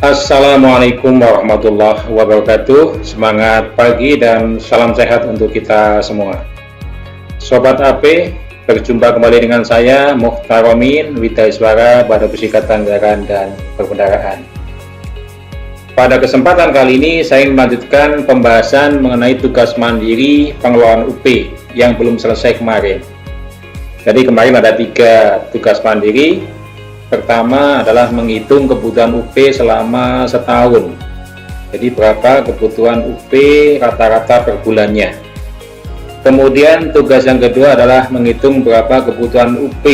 Assalamualaikum warahmatullahi wabarakatuh. Semangat pagi dan salam sehat untuk kita semua. Sobat AP, berjumpa kembali dengan saya Mukhtaromin Widaiswara, Badan Puskat Anggaran dan Perbendaharaan. Pada kesempatan kali ini saya melanjutkan pembahasan mengenai tugas mandiri pengelolaan UP yang belum selesai kemarin. Jadi kemarin ada 3 tugas mandiri. Pertama adalah menghitung kebutuhan UP selama setahun. Jadi berapa kebutuhan UP rata-rata per bulannya. Kemudian tugas yang kedua adalah menghitung berapa kebutuhan UP,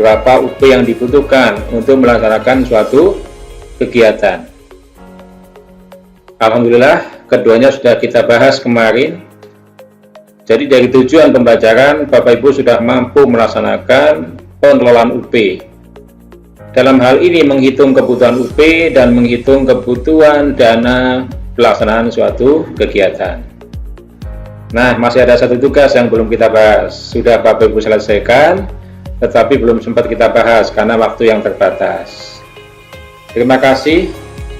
berapa UP yang dibutuhkan untuk melaksanakan suatu kegiatan. Alhamdulillah keduanya sudah kita bahas kemarin. Jadi dari tujuan pembelajaran Bapak Ibu sudah mampu melaksanakan pengelolaan UP. Dalam hal ini menghitung kebutuhan UP dan menghitung kebutuhan dana pelaksanaan suatu kegiatan. Nah, masih ada satu tugas yang belum kita bahas. Sudah Bapak Ibu selesaikan, tetapi belum sempat kita bahas karena waktu yang terbatas. Terima kasih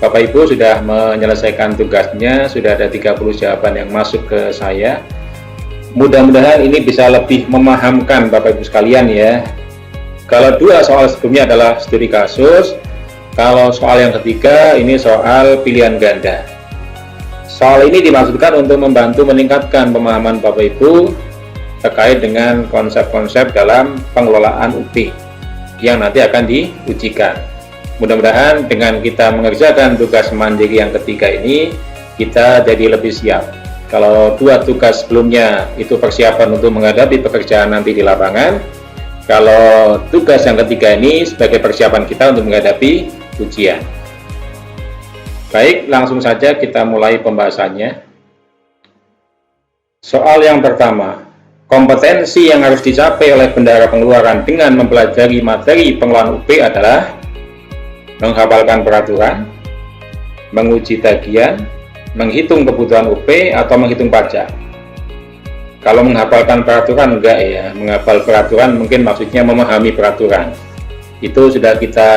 Bapak Ibu sudah menyelesaikan tugasnya. Sudah ada 30 jawaban yang masuk ke saya. Mudah-mudahan ini bisa lebih memahamkan Bapak Ibu sekalian ya. Kalau 2 soal sebelumnya adalah studi kasus, kalau soal yang ketiga ini soal pilihan ganda. Soal ini dimaksudkan untuk membantu meningkatkan pemahaman Bapak Ibu terkait dengan konsep-konsep dalam pengelolaan UP yang nanti akan diujikan. Mudah-mudahan dengan kita mengerjakan tugas mandiri yang ketiga ini, kita jadi lebih siap. Kalau 2 tugas sebelumnya itu persiapan untuk menghadapi pekerjaan nanti di lapangan, kalau tugas yang ketiga ini sebagai persiapan kita untuk menghadapi ujian. Baik, langsung saja kita mulai pembahasannya. Soal yang pertama, kompetensi yang harus dicapai oleh bendahara pengeluaran dengan mempelajari materi pengelolaan UP adalah menghafalkan peraturan, menguji tagihan, menghitung kebutuhan UP, atau menghitung pajak. Kalau menghafalkan peraturan enggak ya, menghafal peraturan mungkin maksudnya memahami peraturan. Itu sudah kita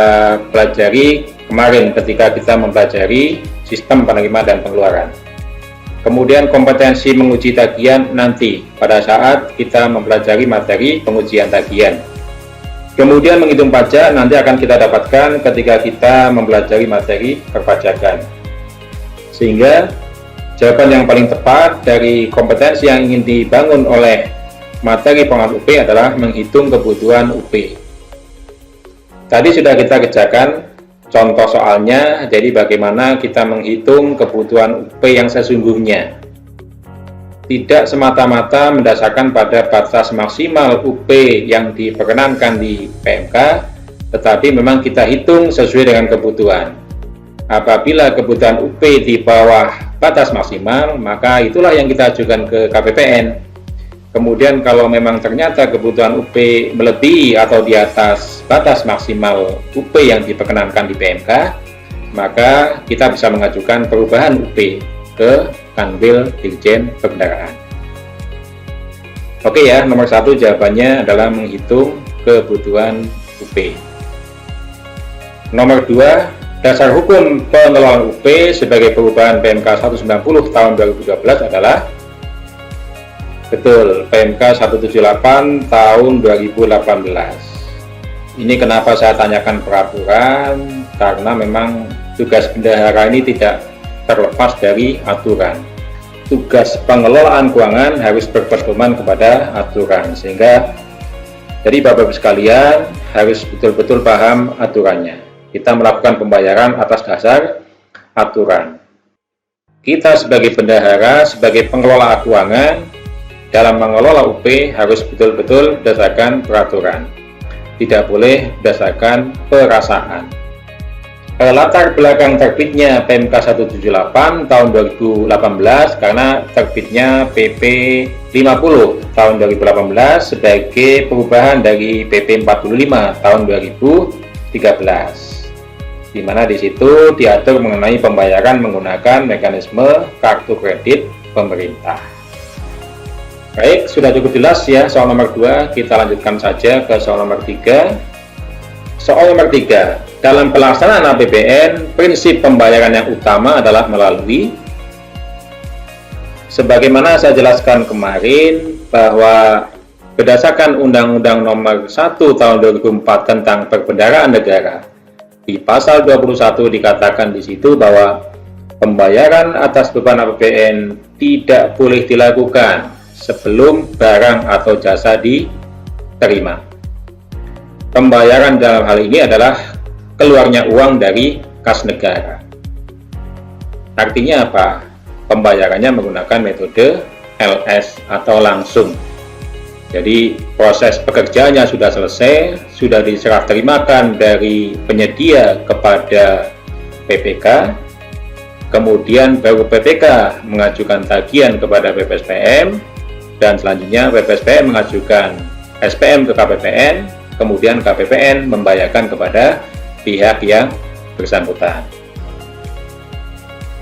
pelajari kemarin ketika kita mempelajari sistem penerimaan dan pengeluaran. Kemudian kompetensi menguji tagihan nanti pada saat kita mempelajari materi pengujian tagihan. Kemudian menghitung pajak nanti akan kita dapatkan ketika kita mempelajari materi perpajakan. Sehingga jawaban yang paling tepat dari kompetensi yang ingin dibangun oleh materi pengelolaan UP adalah menghitung kebutuhan UP. Tadi sudah kita kerjakan contoh soalnya, jadi bagaimana kita menghitung kebutuhan UP yang sesungguhnya. Tidak semata-mata mendasarkan pada batas maksimal UP yang diperkenankan di PMK, tetapi memang kita hitung sesuai dengan kebutuhan. Apabila kebutuhan UP di bawah batas maksimal, maka itulah yang kita ajukan ke KPPN. Kemudian kalau memang ternyata kebutuhan UP melebihi atau di atas batas maksimal UP yang diperkenankan di PMK, maka kita bisa mengajukan perubahan UP ke Kanwil Dirjen Perbendaharaan. Oke ya, nomor 1 jawabannya adalah menghitung kebutuhan UP. Nomor 2, dasar hukum pengelolaan UP sebagai perubahan PMK 190 tahun 2012 adalah betul PMK 178 tahun 2018. Ini kenapa saya tanyakan peraturan, karena memang tugas bendahara ini tidak terlepas dari aturan. Tugas pengelolaan keuangan harus berpedoman kepada aturan, sehingga jadi Bapak Ibu sekalian harus betul-betul paham aturannya. Kita melakukan pembayaran atas dasar aturan. Kita sebagai bendahara, sebagai pengelola keuangan, dalam mengelola UP harus betul-betul berdasarkan peraturan. Tidak boleh berdasarkan perasaan. Latar belakang terbitnya PMK 178 tahun 2018 karena terbitnya PP 50 tahun 2018 sebagai perubahan dari PP 45 tahun 2013. Di mana di situ diatur mengenai pembayaran menggunakan mekanisme kartu kredit pemerintah. Baik, sudah cukup jelas ya soal nomor 2. Kita lanjutkan saja ke soal nomor 3. Soal nomor 3, dalam pelaksanaan APBN, prinsip pembayaran yang utama adalah melalui, sebagaimana saya jelaskan kemarin, bahwa berdasarkan Undang-Undang Nomor 1 Tahun 2004 tentang Perbendaharaan Negara, di pasal 21 dikatakan di situ bahwa pembayaran atas beban APBN tidak boleh dilakukan sebelum barang atau jasa diterima. Pembayaran dalam hal ini adalah keluarnya uang dari kas negara. Artinya apa? Pembayarannya menggunakan metode LS atau langsung. Jadi proses pekerjaannya sudah selesai, sudah diserah terimakan dari penyedia kepada PPK, kemudian baru PPK mengajukan tagihan kepada BPSPM, dan selanjutnya BPSPM mengajukan SPM ke KPPN, kemudian KPPN membayarkan kepada pihak yang bersangkutan.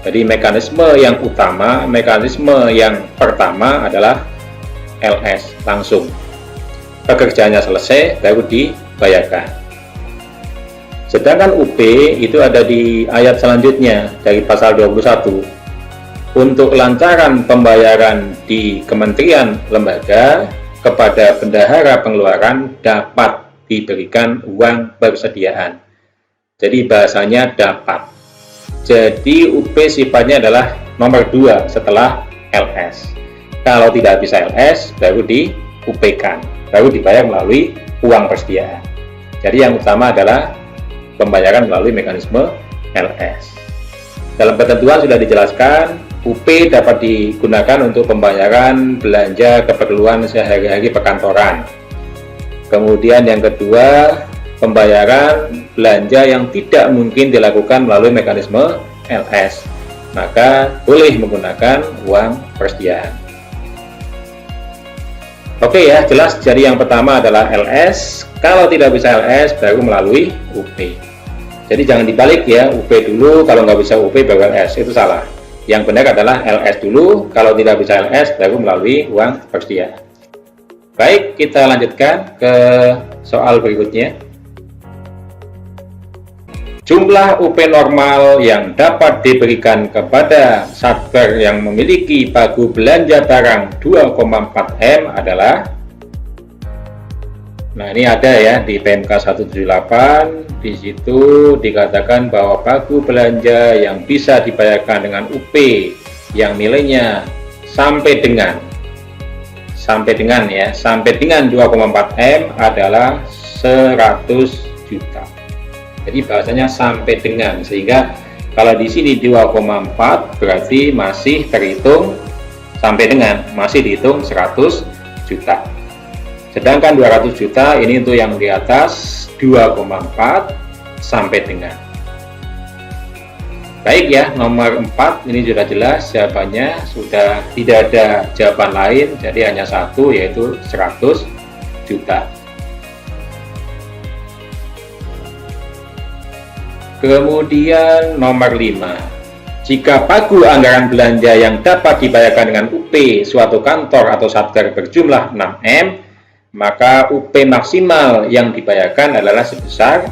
Jadi mekanisme yang utama, mekanisme yang pertama adalah LS, langsung. Pekerjaannya selesai, baru dibayarkan. Sedangkan UP itu ada di ayat selanjutnya dari pasal 21. Untuk kelancaran pembayaran di kementerian lembaga kepada bendahara pengeluaran dapat diberikan uang persediaan. Jadi bahasanya dapat. Jadi UP sifatnya adalah nomor 2 setelah LS. Kalau tidak bisa LS, baru di UP-kan, baru dibayar melalui uang persediaan. Jadi yang utama adalah pembayaran melalui mekanisme LS. Dalam ketentuan sudah dijelaskan, UP dapat digunakan untuk pembayaran belanja keperluan sehari-hari perkantoran. Kemudian yang kedua, pembayaran belanja yang tidak mungkin dilakukan melalui mekanisme LS, maka boleh menggunakan uang persediaan. Oke ya, jelas. Jadi yang pertama adalah LS. Kalau tidak bisa LS, baru melalui UP. Jadi jangan dibalik ya, UP dulu, kalau nggak bisa UP baru LS, itu salah. Yang benar adalah LS dulu, kalau tidak bisa LS, baru melalui uang persediaan. Baik, kita lanjutkan ke soal berikutnya. Jumlah UP normal yang dapat diberikan kepada Satker yang memiliki pagu belanja barang 2,4 M adalah, nah ini ada ya di PMK 178, di situ dikatakan bahwa pagu belanja yang bisa dibayarkan dengan UP yang nilainya sampai dengan 2,4 M adalah 100 juta. Jadi bahasanya sampai dengan, sehingga kalau di sini 2,4 berarti masih terhitung sampai dengan, masih dihitung 100 juta. Sedangkan 200 juta ini untuk yang di atas 2,4 sampai dengan. Baik ya, nomor 4 ini sudah jelas jawabannya, sudah tidak ada jawaban lain, jadi hanya satu, yaitu 100 juta. Kemudian nomor 5, jika pagu anggaran belanja yang dapat dibayarkan dengan UP suatu kantor atau satker berjumlah 6M, maka UP maksimal yang dibayarkan adalah sebesar,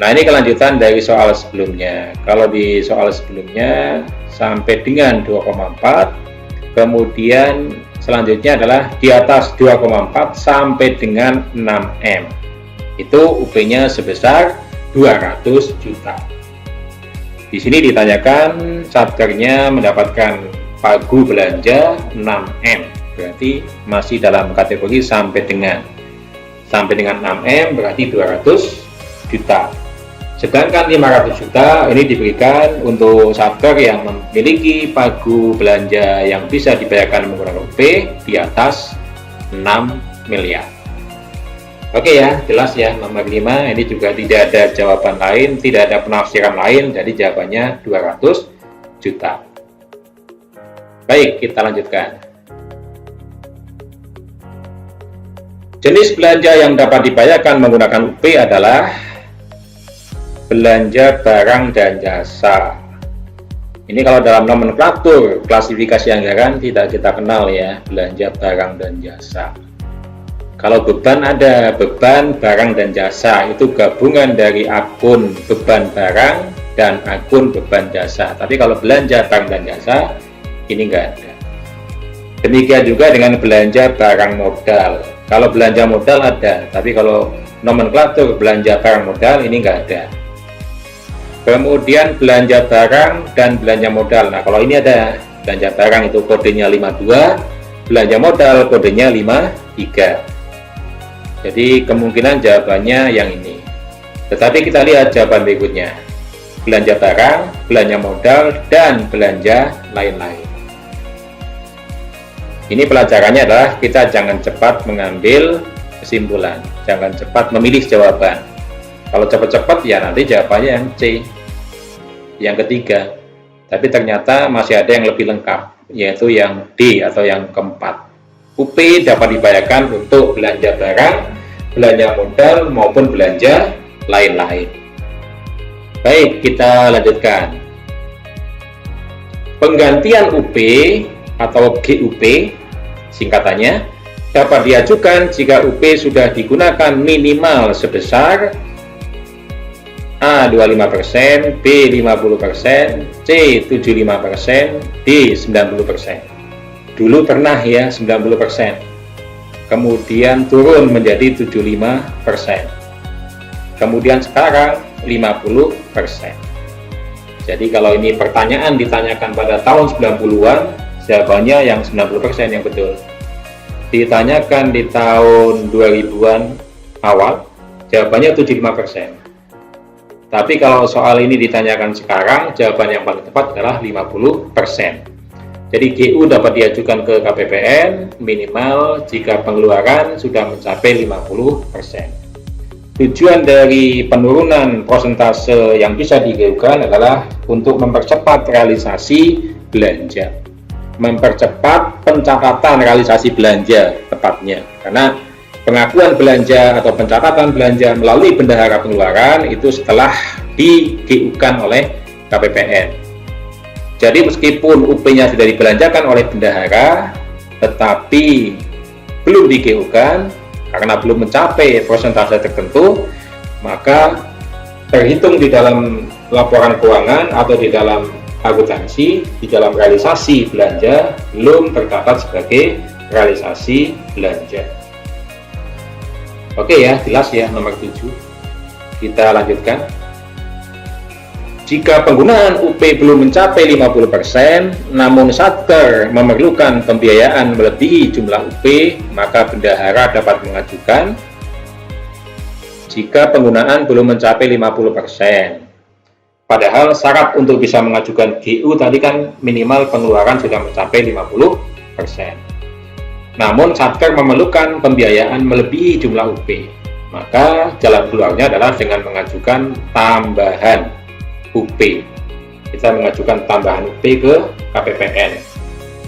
nah ini kelanjutan dari soal sebelumnya. Kalau di soal sebelumnya sampai dengan 2,4, kemudian selanjutnya adalah di atas 2,4 sampai dengan 6M, itu UP-nya sebesar 200 juta. Di sini ditanyakan satkernya mendapatkan pagu belanja 6M, berarti masih dalam kategori sampai dengan 6M berarti 200 juta. Sedangkan 500 juta ini diberikan untuk satker yang memiliki pagu belanja yang bisa dibayarkan menggunakan UP di atas 6 miliar. Oke ya, jelas ya nomor 5, ini juga tidak ada jawaban lain, tidak ada penafsiran lain, jadi jawabannya 200 juta. Baik, kita lanjutkan. Jenis belanja yang dapat dibayarkan menggunakan UP adalah belanja barang dan jasa. Ini kalau dalam nomenklatur klasifikasi anggaran tidak kita kenal ya, belanja barang dan jasa. Kalau beban ada beban barang dan jasa, itu gabungan dari akun beban barang dan akun beban jasa. Tapi kalau belanja barang dan jasa, ini enggak ada. Demikian juga dengan belanja barang modal. Kalau belanja modal ada, tapi kalau nomenklatur belanja barang modal ini enggak ada. Kemudian belanja barang dan belanja modal. Nah, kalau ini ada belanja barang itu kodenya 52, belanja modal kodenya 53. Jadi kemungkinan jawabannya yang ini. Tetapi kita lihat jawaban berikutnya. Belanja barang, belanja modal, dan belanja lain-lain. Ini pelajarannya adalah kita jangan cepat mengambil kesimpulan. Jangan cepat memilih jawaban. Kalau cepat-cepat ya nanti jawabannya yang C. Yang ketiga. Tapi ternyata masih ada yang lebih lengkap, yaitu yang D atau yang keempat. UP dapat dibayarkan untuk belanja barang, belanja modal, maupun belanja lain-lain. Baik, kita lanjutkan. Penggantian UP atau GUP, singkatannya, dapat diajukan jika UP sudah digunakan minimal sebesar A 25%, B 50%, C 75%, D 90%. Dulu pernah ya 90%, kemudian turun menjadi 75%, kemudian sekarang 50%. Jadi kalau ini pertanyaan ditanyakan pada tahun 90-an, jawabannya yang 90% yang betul. Ditanyakan di tahun 2000-an awal, jawabannya 75%. Tapi kalau soal ini ditanyakan sekarang, jawaban yang paling tepat adalah 50%. Jadi GU dapat diajukan ke KPPN minimal jika pengeluaran sudah mencapai 50%. Tujuan dari penurunan persentase yang bisa di-GU-kan adalah untuk mempercepat realisasi belanja. Mempercepat pencatatan realisasi belanja tepatnya. Karena pengakuan belanja atau pencatatan belanja melalui bendahara pengeluaran itu setelah di-GU-kan oleh KPPN. Jadi meskipun UP-nya sudah dibelanjakan oleh bendahara, tetapi belum di-GU-kan karena belum mencapai persentase tertentu, maka terhitung di dalam laporan keuangan atau di dalam akuntansi, di dalam realisasi belanja belum tercatat sebagai realisasi belanja. Oke ya, jelas ya nomor 7. Kita lanjutkan. Jika penggunaan UP belum mencapai 50%, namun Satker memerlukan pembiayaan melebihi jumlah UP, maka bendahara dapat mengajukan jika penggunaan belum mencapai 50%. Padahal syarat untuk bisa mengajukan GU tadi kan minimal pengeluaran sudah mencapai 50%. Namun Satker memerlukan pembiayaan melebihi jumlah UP, maka jalan keluarnya adalah dengan mengajukan tambahan UP. Kita mengajukan tambahan UP ke KPPN.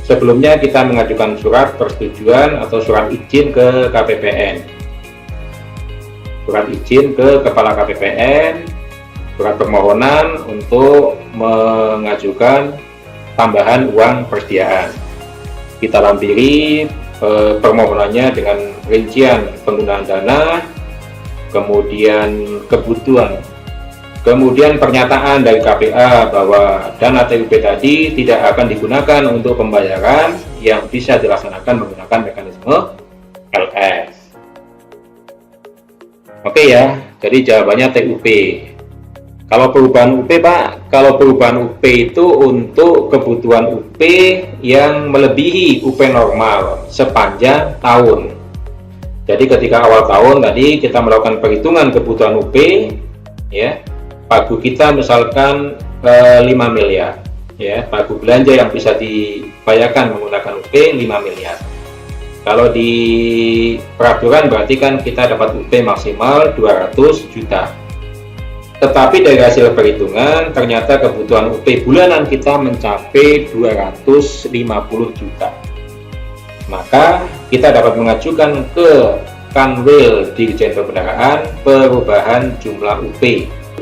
Sebelumnya kita mengajukan surat persetujuan atau surat izin ke KPPN. Surat izin ke Kepala KPPN, surat permohonan untuk mengajukan tambahan uang persediaan. Kita lampiri permohonannya dengan rincian penggunaan dana, kemudian kebutuhan, kemudian pernyataan dari KPA bahwa dana TUP tadi tidak akan digunakan untuk pembayaran yang bisa dilaksanakan menggunakan mekanisme LS. Oke ya, jadi jawabannya TUP. Kalau perubahan UP Pak, kalau perubahan UP itu untuk kebutuhan UP yang melebihi UP normal sepanjang tahun. Jadi ketika awal tahun tadi kita melakukan perhitungan kebutuhan UP, ya, pagu kita misalkan 5 miliar, ya, pagu belanja yang bisa dibayarkan menggunakan UP 5 miliar. Kalau di peraturan berarti kan kita dapat UP maksimal 200 juta. Tetapi dari hasil perhitungan ternyata kebutuhan UP bulanan kita mencapai 250 juta. Maka kita dapat mengajukan ke Kanwil Dirjen Perbendaharaan perubahan jumlah UP.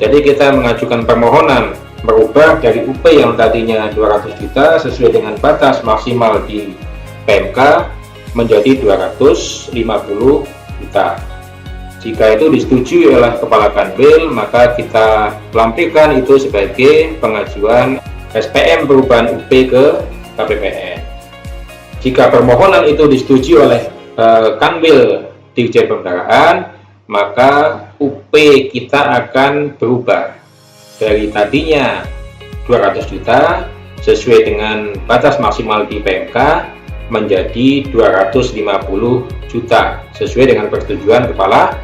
Jadi kita mengajukan permohonan merubah dari UP yang tadinya 200 juta sesuai dengan batas maksimal di PMK menjadi 250 juta. Jika itu disetujui oleh Kepala Kanwil, maka kita lampirkan itu sebagai pengajuan SPM perubahan UP ke KPPN. Jika permohonan itu disetujui oleh Kanwil Dirjen Pembendaraan, maka UP kita akan berubah dari tadinya 200 juta sesuai dengan batas maksimal di PMK menjadi 250 juta sesuai dengan persetujuan Kepala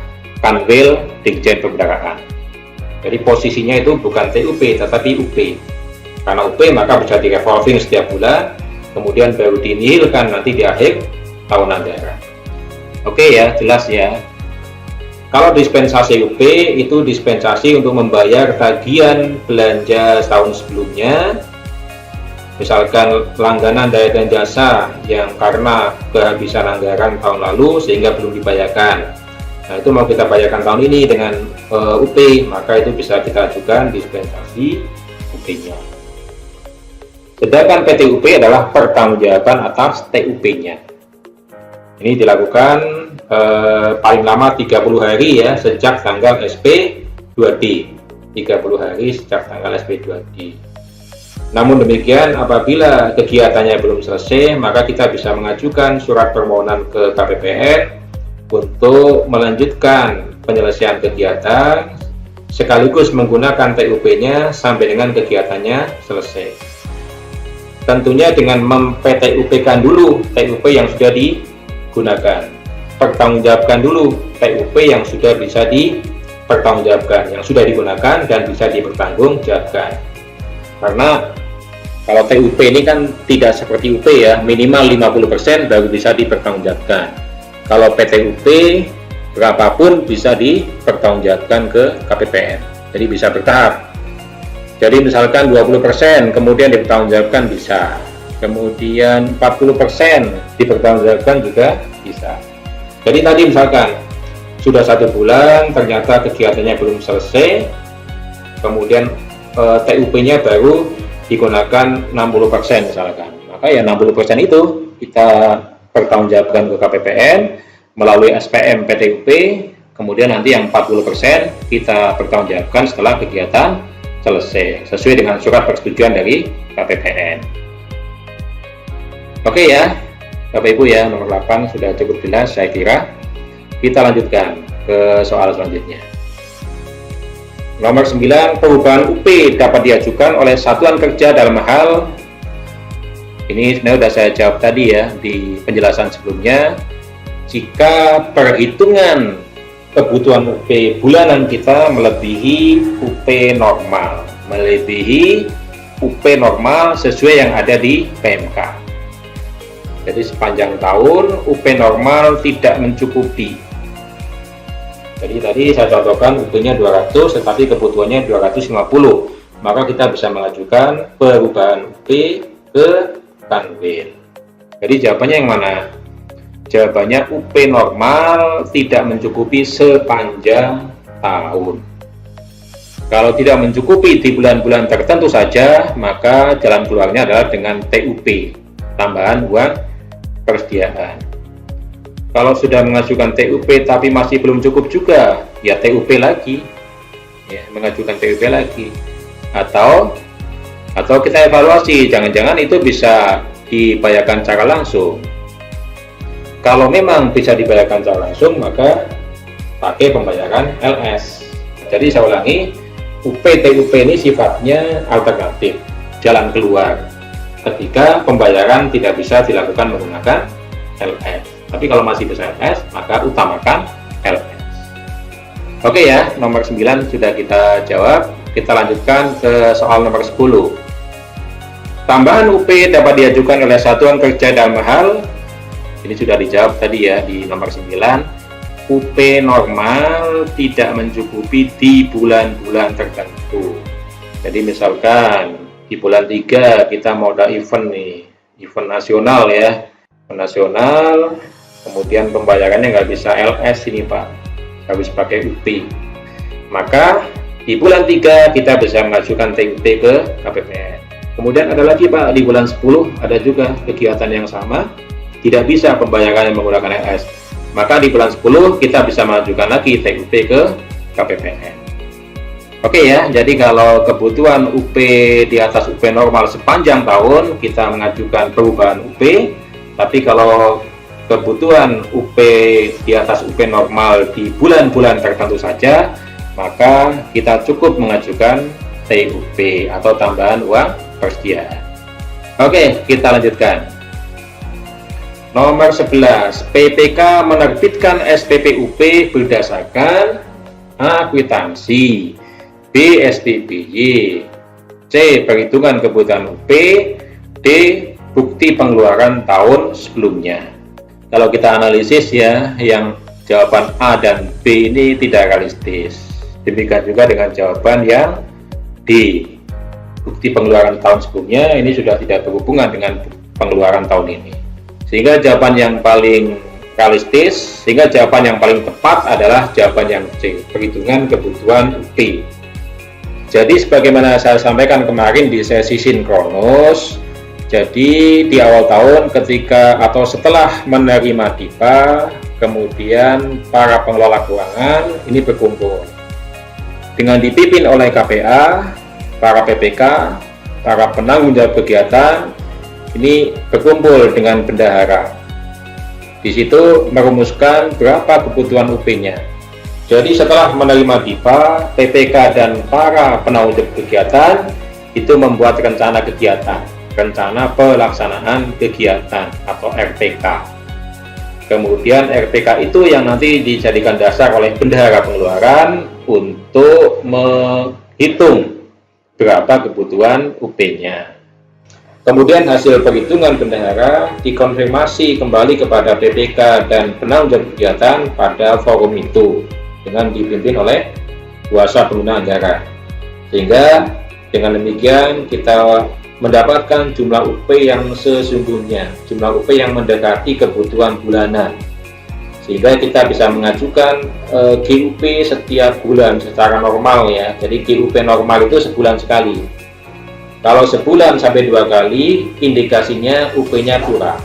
Kanwil Dirjen Pembendaraan. Jadi posisinya itu bukan TUP tetapi UP. Karena UP maka bisa di revolving setiap bulan, kemudian baru dinihilkan nanti di akhir tahun anggaran. Oke ya, jelas ya. Kalau dispensasi UP itu dispensasi untuk membayar tagihan belanja tahun sebelumnya, misalkan langganan daya dan jasa yang karena kehabisan anggaran tahun lalu sehingga belum dibayarkan. Nah, itu mau kita bayarkan tahun ini dengan UP, maka itu bisa kita ajukan dispensasi UP-nya. Sedangkan PTUP adalah pertanggungjawaban atas TUP-nya. Ini dilakukan paling lama 30 hari ya sejak tanggal SP 2D. 30 hari sejak tanggal SP 2D. Namun demikian, apabila kegiatannya belum selesai, maka kita bisa mengajukan surat permohonan ke KPPN untuk melanjutkan penyelesaian kegiatan sekaligus menggunakan TUP-nya sampai dengan kegiatannya selesai. Tentunya dengan mem-PTUP-kan dulu TUP yang sudah digunakan. Pertanggungjawabkan dulu TUP yang sudah bisa dipertanggungjawabkan, yang sudah digunakan dan bisa dipertanggungjawabkan. Karena kalau TUP ini kan tidak seperti UP ya, minimal 50% baru bisa dipertanggungjawabkan. Kalau PTUP berapapun bisa dipertanggungjawabkan ke KPPN, jadi bisa bertahap. Jadi misalkan 20% kemudian dipertanggungjawabkan bisa, kemudian 40% dipertanggungjawabkan juga bisa. Jadi tadi misalkan sudah 1 bulan ternyata kegiatannya belum selesai, kemudian TUP-nya baru digunakan 60% misalkan, maka ya 60% itu kita pertanggungjawabkan ke KPPN melalui SPM PTUP, kemudian nanti yang 40% kita pertanggungjawabkan setelah kegiatan selesai sesuai dengan surat persetujuan dari KPPN. Oke ya Bapak Ibu ya, nomor 8 sudah cukup jelas saya kira. Kita lanjutkan ke soal selanjutnya. Nomor 9, perubahan UP dapat diajukan oleh satuan kerja dalam hal ini sebenarnya sudah saya jawab tadi ya di penjelasan sebelumnya. Jika perhitungan kebutuhan UP bulanan kita melebihi UP normal, sesuai yang ada di PMK. Jadi sepanjang tahun UP normal tidak mencukupi. Jadi tadi saya contohkan UP-nya 200 tetapi kebutuhannya 250, maka kita bisa mengajukan perubahan UP ke Kanwil. Jadi jawabannya yang mana? Jawabannya UP normal tidak mencukupi sepanjang tahun. Kalau tidak mencukupi di bulan-bulan tertentu saja, maka jalan keluarnya adalah dengan TUP, tambahan uang persediaan. Kalau sudah mengajukan TUP tapi masih belum cukup juga, ya TUP lagi, ya, mengajukan TUP lagi. Atau kita evaluasi, jangan-jangan itu bisa dibayarkan secara langsung. Kalau memang bisa dibayarkan secara langsung, maka pakai pembayaran LS. Jadi saya ulangi, UP-TUP ini sifatnya alternatif, jalan keluar ketika pembayaran tidak bisa dilakukan menggunakan LS. Tapi kalau masih bisa LS, maka utamakan LS. Oke ya, nomor 9 sudah kita jawab. Kita lanjutkan ke soal nomor 10. Tambahan UP dapat diajukan oleh satuan kerja dalam hal, ini sudah dijawab tadi ya di nomor 9, UP normal tidak mencukupi di bulan-bulan tertentu. Jadi misalkan di bulan 3 kita mau ada event nih, event nasional ya, nasional, kemudian pembayarannya nggak bisa LS ini Pak, harus pakai UP. Maka di bulan 3 kita bisa mengajukan TUP ke KPPN. Kemudian ada lagi Pak, di bulan 10 ada juga kegiatan yang sama, tidak bisa pembayarannya menggunakan LS. maka di bulan 10 kita bisa mengajukan lagi TUP ke KPPN. Oke ya, jadi kalau kebutuhan UP di atas UP normal sepanjang tahun, kita mengajukan perubahan UP. Tapi kalau kebutuhan UP di atas UP normal di bulan-bulan tertentu saja, maka kita cukup mengajukan TUP atau tambahan uang persediaan. Oke, kita lanjutkan. Nomor 11, PPK menerbitkan SPP UP berdasarkan akwitansi, B. SPBY, C. perhitungan kebutuhan UP, D. bukti pengeluaran tahun sebelumnya. Kalau kita analisis ya, yang jawaban A dan B ini tidak realistis. Demikian juga dengan jawaban yang D, bukti pengeluaran tahun sebelumnya, ini sudah tidak berhubungan dengan pengeluaran tahun ini. Sehingga jawaban yang paling realistis, sehingga jawaban yang paling tepat adalah jawaban yang C, perhitungan kebutuhan UP. Jadi sebagaimana saya sampaikan kemarin di sesi sinkronus, jadi di awal tahun ketika atau setelah menerima DIPA, kemudian para pengelola keuangan ini berkumpul dengan dipimpin oleh KPA, para PPK, para penanggung jawab kegiatan, ini berkumpul dengan bendahara. Di situ merumuskan berapa kebutuhan UP-nya. Jadi setelah menerima DIPA, PPK dan para penanggung jawab kegiatan itu membuat rencana kegiatan, rencana pelaksanaan kegiatan atau RPK. Kemudian RPK itu yang nanti dijadikan dasar oleh bendahara pengeluaran untuk menghitung berapa kebutuhan UP-nya. Kemudian hasil perhitungan bendahara dikonfirmasi kembali kepada PPK dan penanggung jawab kegiatan pada forum itu dengan dipimpin oleh kuasa pengguna anggaran. Sehingga dengan demikian kita mendapatkan jumlah UP yang sesungguhnya, jumlah UP yang mendekati kebutuhan bulanan. Sehingga kita bisa mengajukan GUP setiap bulan secara normal ya. Jadi GUP normal itu sebulan sekali. Kalau sebulan sampai 2 kali, indikasinya UP-nya kurang.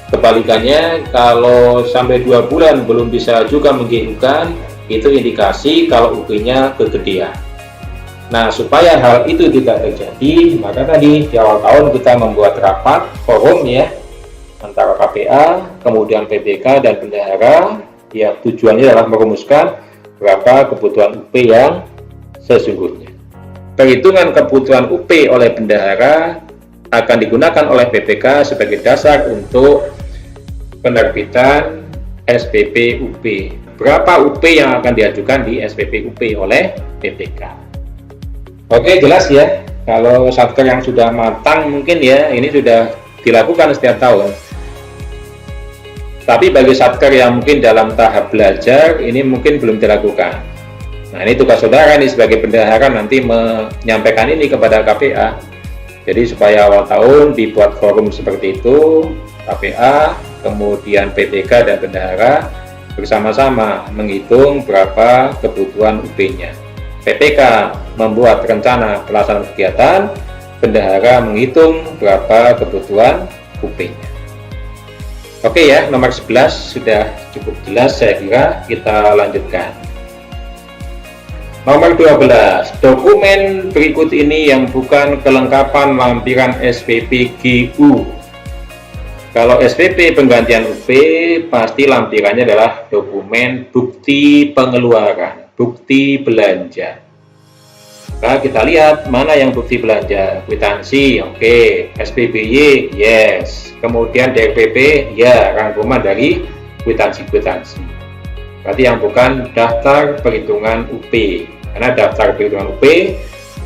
Kebalikannya, kalau sampai 2 bulan belum bisa juga menggiurkan, itu indikasi kalau UP-nya kegedean. Nah, supaya hal itu tidak terjadi, maka tadi di awal tahun kita membuat rapat forum ya, antara KPA, kemudian PPK dan bendahara, ya tujuannya adalah merumuskan berapa kebutuhan UP yang sesungguhnya. Perhitungan kebutuhan UP oleh bendahara akan digunakan oleh PPK sebagai dasar untuk penerbitan SPP UP. Berapa UP yang akan diajukan di SPP UP oleh PPK? Oke, jelas ya. Kalau satker yang sudah matang mungkin ya ini sudah dilakukan setiap tahun. Tapi bagi satker yang mungkin dalam tahap belajar ini mungkin belum dilakukan. Nah, ini tugas saudara nih sebagai bendahara nanti menyampaikan ini kepada KPA. Jadi supaya awal tahun dibuat forum seperti itu, KPA, kemudian PPK dan bendahara bersama-sama menghitung berapa kebutuhan UP-nya. PPK membuat rencana pelaksanaan kegiatan, bendahara menghitung berapa kebutuhan UP-nya. Oke ya, nomor 11 sudah cukup jelas saya kira, kita lanjutkan. Nomor 12, dokumen berikut ini yang bukan kelengkapan lampiran SPP GU. Kalau SPP penggantian UP, pasti lampirannya adalah dokumen bukti pengeluaran, bukti belanja. Nah, kita lihat mana yang bukti belanja. Kwitansi, oke. SPBY, yes. Kemudian DRPP, ya, rangkuman dari kwitansi-kwitansi. Berarti yang bukan daftar perhitungan UP. Karena daftar perhitungan UP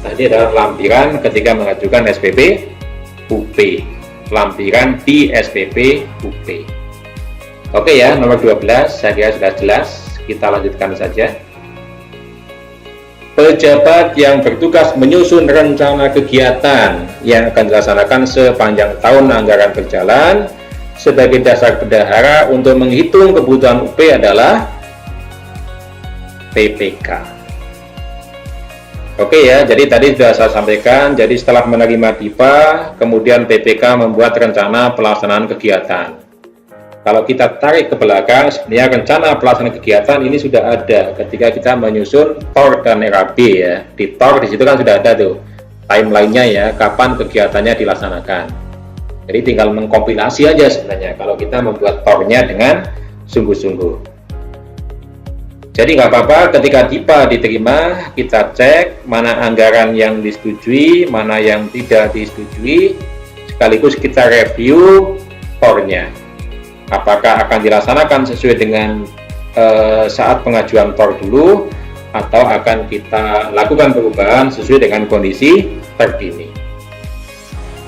nanti adalah lampiran ketika mengajukan SPP UP. Lampiran di SPP UP. Oke ya, nomor 12 saya kira sudah jelas. Kita lanjutkan saja. Pejabat yang bertugas menyusun rencana kegiatan yang akan dilaksanakan sepanjang tahun anggaran berjalan sebagai dasar bendahara untuk menghitung kebutuhan UP adalah PPK. Oke ya, jadi tadi sudah saya sampaikan, jadi setelah menerima DIPA, kemudian PPK membuat rencana pelaksanaan kegiatan. Kalau kita tarik ke belakang, sebenarnya rencana pelaksanaan kegiatan ini sudah ada ketika kita menyusun TOR dan RAB ya. Di TOR di situ kan sudah ada tuh timeline-nya ya, kapan kegiatannya dilaksanakan. Jadi tinggal mengkompilasi aja sebenarnya kalau kita membuat TOR-nya dengan sungguh-sungguh. Jadi nggak apa-apa ketika DIPA diterima, kita cek mana anggaran yang disetujui, mana yang tidak disetujui, sekaligus kita review TOR-nya. Apakah akan dilaksanakan sesuai dengan saat pengajuan TOR dulu, atau akan kita lakukan perubahan sesuai dengan kondisi terkini.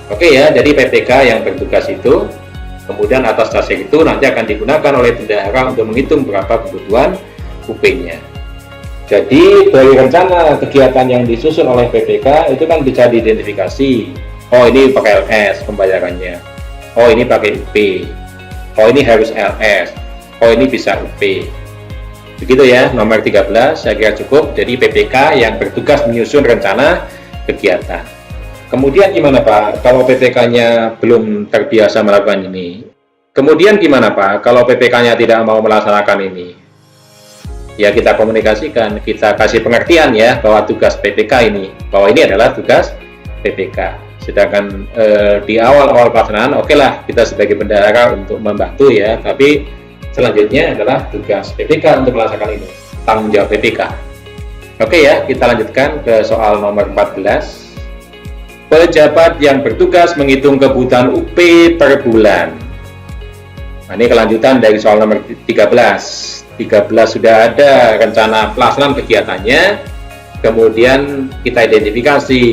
Oke ya, jadi PPK yang bertugas itu, kemudian atas dasar itu nanti akan digunakan oleh bendahara untuk menghitung berapa kebutuhan UP-nya. Jadi dari rencana kegiatan yang disusun oleh PPK itu kan bisa diidentifikasi. Oh ini pakai LS pembayarannya. Oh ini pakai UP. Oh ini harus LS. Oh ini bisa UP. Begitu ya, nomor 13 saya kira cukup. Jadi PPK yang bertugas menyusun rencana kegiatan. Kemudian gimana Pak kalau PPK-nya belum terbiasa melakukan ini? Kemudian gimana Pak kalau PPK-nya tidak mau melaksanakan ini? Ya kita komunikasikan, kita kasih pengertian ya bahwa tugas PPK ini, bahwa ini adalah tugas PPK. Sedangkan di awal-awal pelaksanaan, oke lah kita sebagai bendahara untuk membantu ya, tapi selanjutnya adalah tugas PPK untuk melaksanakan ini, tanggung jawab PPK. Oke ya, kita lanjutkan ke soal nomor 14. Pejabat yang bertugas menghitung kebutuhan UP per bulan. Nah, ini kelanjutan dari soal nomor 13. 13 sudah ada rencana pelaksanaan kegiatannya, kemudian kita identifikasi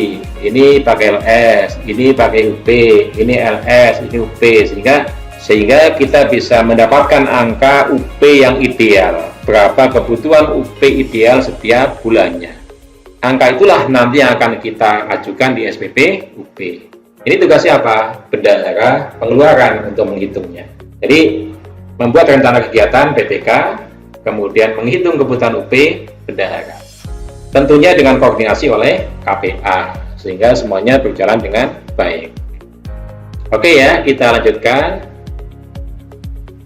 ini pakai LS, ini pakai UP, ini LS, ini UP, sehingga kita bisa mendapatkan angka UP yang ideal, berapa kebutuhan UP ideal setiap bulannya. Angka itulah nanti yang akan kita ajukan di SPP UP. Ini tugasnya apa? Bendahara pengeluaran untuk menghitungnya. Jadi membuat rencana kegiatan PPK, kemudian menghitung kebutuhan UP bendahara. Tentunya dengan koordinasi oleh KPA, sehingga semuanya berjalan dengan baik. Oke ya, kita lanjutkan.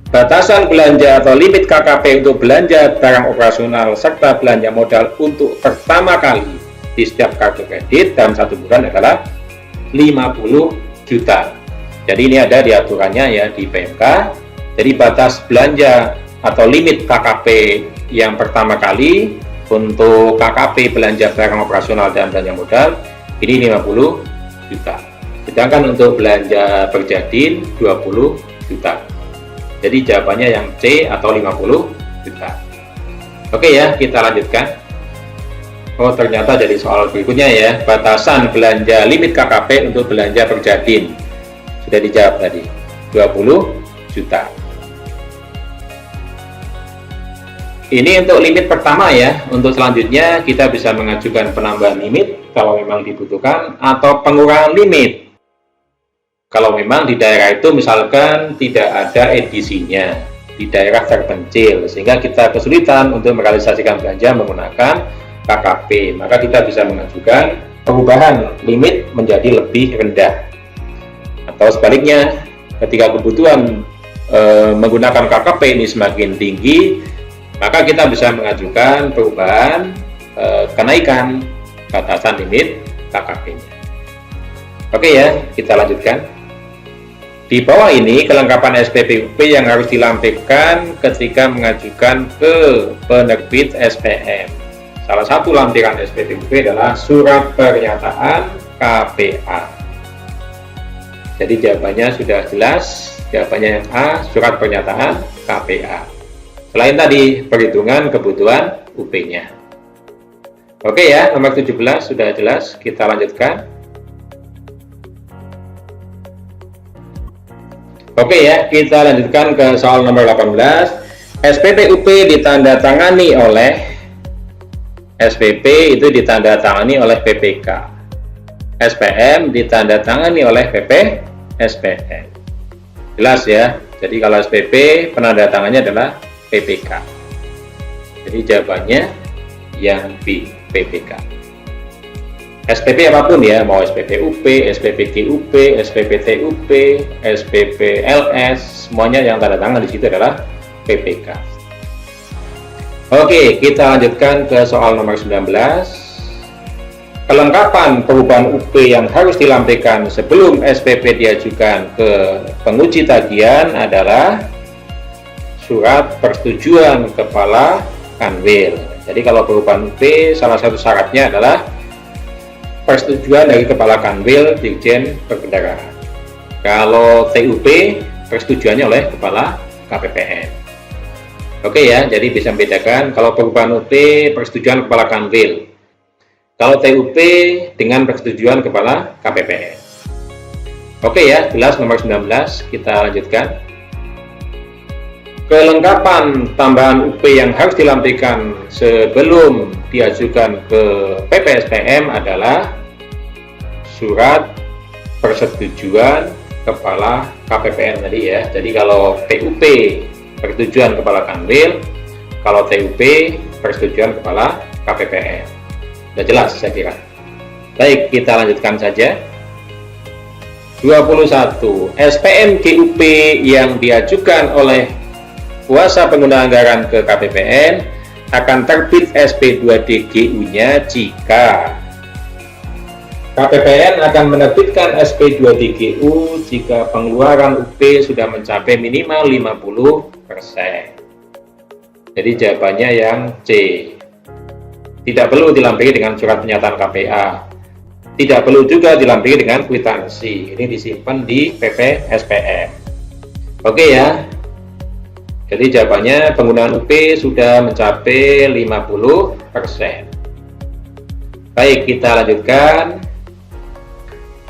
Batasan belanja atau limit KKP untuk belanja barang operasional serta belanja modal untuk pertama kali di setiap kartu kredit dalam satu bulan adalah 50 juta. Jadi ini ada di aturannya ya di PMK. Jadi batas belanja atau limit KKP yang pertama kali untuk KKP belanja barang operasional dan belanja modal ini 50 juta. Sedangkan untuk belanja berjadin 20 juta. Jadi jawabannya yang C atau 50 juta. Oke ya, kita lanjutkan. Oh ternyata jadi soal berikutnya ya, batasan belanja limit KKP untuk belanja berjadin. Sudah dijawab tadi, 20 juta. Ini untuk limit pertama ya. Untuk selanjutnya kita bisa mengajukan penambahan limit kalau memang dibutuhkan, atau pengurangan limit kalau memang di daerah itu misalkan tidak ada edisinya, di daerah terpencil, sehingga kita kesulitan untuk merealisasikan belanja menggunakan KKP, maka kita bisa mengajukan perubahan limit menjadi lebih rendah. Atau sebaliknya, ketika kebutuhan menggunakan KKP ini semakin tinggi, maka kita bisa mengajukan perubahan kenaikan batasan limit KKP-nya. Oke ya, kita lanjutkan. Di bawah ini kelengkapan SPP UP yang harus dilampirkan ketika mengajukan ke penerbit SPM. Salah satu lampiran SPP UP adalah surat pernyataan KPA. Jadi jawabannya sudah jelas, jawabannya yang A, surat pernyataan KPA. Selain tadi perhitungan kebutuhan UP-nya. Oke ya, nomor 17 sudah jelas, kita lanjutkan. Oke ya, kita lanjutkan ke soal nomor 18. SPP UP ditandatangani oleh SPP itu ditandatangani oleh PPK. SPM ditandatangani oleh PP SPM. Jelas ya. Jadi kalau SPP penandatangannya adalah PPK. Jadi jawabannya yang B, PPK. SPP apapun ya, mau SPP UP, SPP GUP, SPP TUP, SPP LS, semuanya yang tanda tangan di situ adalah PPK. Oke, kita lanjutkan ke soal nomor 19. Kelengkapan perubahan UP yang harus dilampirkan sebelum SPP diajukan ke penguji tagihan adalah surat persetujuan Kepala Kanwil. Jadi kalau perubahan UP, salah satu syaratnya adalah persetujuan dari Kepala Kanwil Dirjen Perbendaharaan. Kalau TUP, persetujuannya oleh Kepala KPPN. Oke ya, jadi bisa membedakan kalau perubahan UP persetujuan Kepala Kanwil, kalau TUP dengan persetujuan Kepala KPPN. Oke ya, jelas nomor 19, kita lanjutkan. Kelengkapan tambahan UP yang harus dilampirkan sebelum diajukan ke PPSPM adalah surat persetujuan Kepala KPPN tadi ya. Jadi kalau TUP persetujuan Kepala Kanwil, kalau TUP persetujuan Kepala KPPN. Sudah jelas saya kira. Baik, kita lanjutkan saja. 21. SPM GUP yang diajukan oleh kuasa pengguna anggaran ke KPPN akan terbit SP2D GU-nya jika KPPN akan menerbitkan SP2D GU jika pengeluaran UP sudah mencapai minimal 50%. Jadi jawabannya yang C. Tidak perlu dilampiri dengan surat pernyataan KPA. Tidak perlu juga dilampiri dengan kwitansi. Ini disimpan di PPSPM. Oke ya. Jadi jawabannya penggunaan UP sudah mencapai 50%. Baik, kita lanjutkan.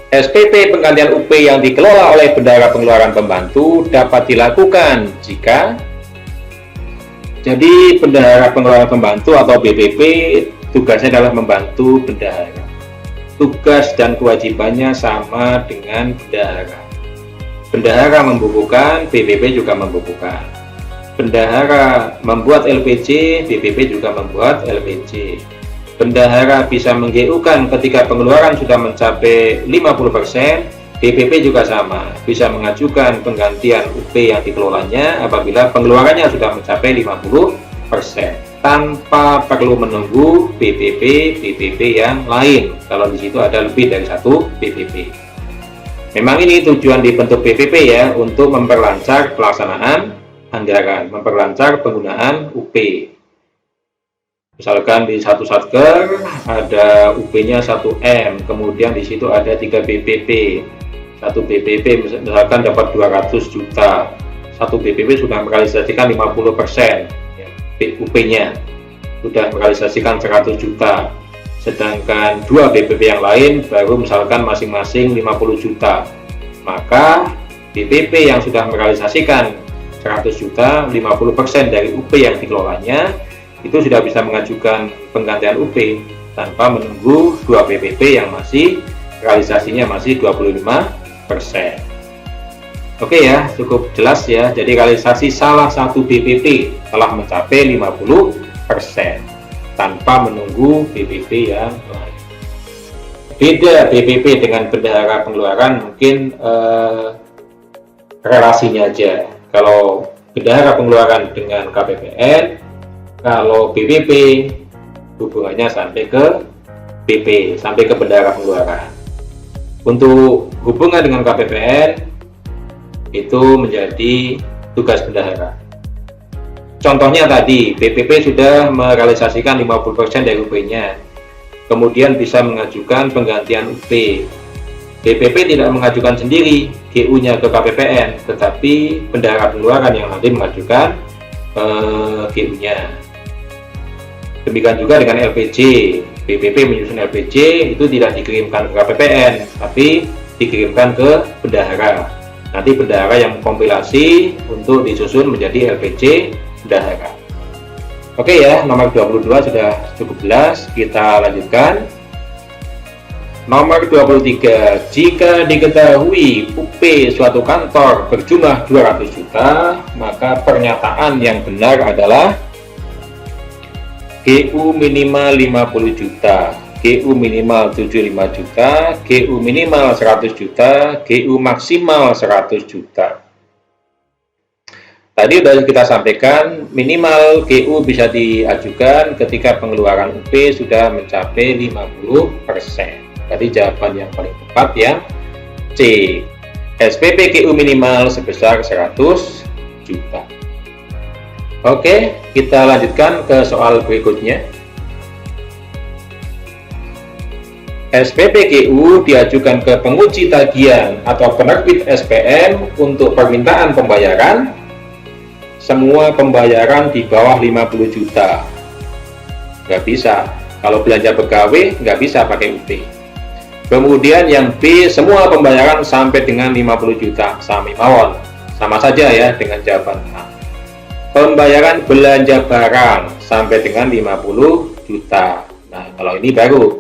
SPP penggantian UP yang dikelola oleh Bendahara Pengeluaran Pembantu dapat dilakukan jika jadi Bendahara Pengeluaran Pembantu atau BPP tugasnya adalah membantu bendahara. Tugas dan kewajibannya sama dengan bendahara. Bendahara membukukan, BPP juga membukukan. Bendahara membuat LPJ, BPP juga membuat LPJ. Bendahara bisa meng-GU-kan ketika pengeluaran sudah mencapai 50%, BPP juga sama, bisa mengajukan penggantian UP yang dikelolanya apabila pengeluarannya sudah mencapai 50%, tanpa perlu menunggu BPP yang lain, kalau di situ ada lebih dari satu BPP. Memang ini tujuan dibentuk BPP ya, untuk memperlancar pelaksanaan anggaran, memperlancar penggunaan UP. Misalkan di satu satker ada UP-nya 1M, kemudian di situ ada 3 BPP. Satu BPP misalkan dapat 200 juta. Satu BPP sudah merealisasikan 50%, ya, UP-nya sudah merealisasikan 100 juta. Sedangkan 2 BPP yang lain baru misalkan masing-masing 50 juta. Maka BPP yang sudah merealisasikan 100 juta, 50% dari UP yang dikelolanya, itu sudah bisa mengajukan penggantian UP tanpa menunggu 2 BPP yang masih realisasinya masih 25%. Oke ya, cukup jelas ya. Jadi realisasi salah satu BPP telah mencapai 50% tanpa menunggu BPP yang lain. Beda BPP dengan Bendahara Pengeluaran mungkin relasinya aja. Kalau Bendahara Pengeluaran dengan KPPN, kalau BPP hubungannya sampai ke BP, sampai ke Bendahara Pengeluaran. Untuk hubungan dengan KPPN itu menjadi tugas bendahara. Contohnya tadi, BPP sudah merealisasikan 50% dari UP-nya, kemudian bisa mengajukan penggantian UP. BPP tidak mengajukan sendiri GU-nya ke KPPN, tetapi Bendahara Pengeluaran yang nanti mengajukan GU-nya. Demikian juga dengan LPJ, BPP menyusun LPJ itu tidak dikirimkan ke KPPN, tapi dikirimkan ke bendahara. Nanti bendahara yang mengkompilasi untuk disusun menjadi LPJ bendahara. Oke ya, nomor 22 sudah cukup jelas. Kita lanjutkan. Nomor 23, jika diketahui UP suatu kantor berjumlah 200 juta, maka pernyataan yang benar adalah GU minimal 50 juta, GU minimal 75 juta, GU minimal 100 juta, GU maksimal 100 juta. Tadi sudah kita sampaikan minimal GU bisa diajukan ketika pengeluaran UP sudah mencapai 50%. Jadi jawaban yang paling tepat yang C. SPP GU minimal sebesar 100 juta. Oke, kita lanjutkan ke soal berikutnya. SPP GU diajukan ke penguji tagihan atau penerbit SPM untuk permintaan pembayaran. Semua pembayaran di bawah 50 juta. Nggak bisa. Kalau belanja pegawai, nggak bisa pakai UP. Kemudian yang B, semua pembayaran sampai dengan 50 juta. Sami mawon. Sama saja ya dengan jawaban A. Pembayaran belanja barang sampai dengan 50 juta. Nah, kalau ini baru.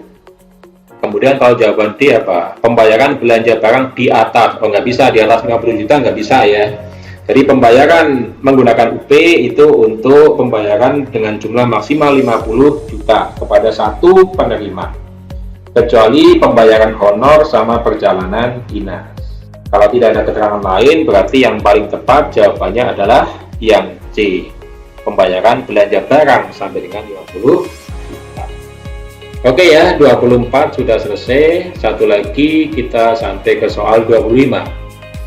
Kemudian kalau jawaban D apa? Pembayaran belanja barang di atas. Oh, nggak bisa. Di atas 50 juta nggak bisa ya. Jadi pembayaran menggunakan UP itu untuk pembayaran dengan jumlah maksimal 50 juta kepada satu penerima. Kecuali pembayaran honor sama perjalanan dinas. Kalau tidak ada keterangan lain, berarti yang paling tepat jawabannya adalah yang C. Pembayaran belanja barang sampai dengan 50 juta. Oke ya, 24 sudah selesai. Satu lagi kita sampai ke soal 25.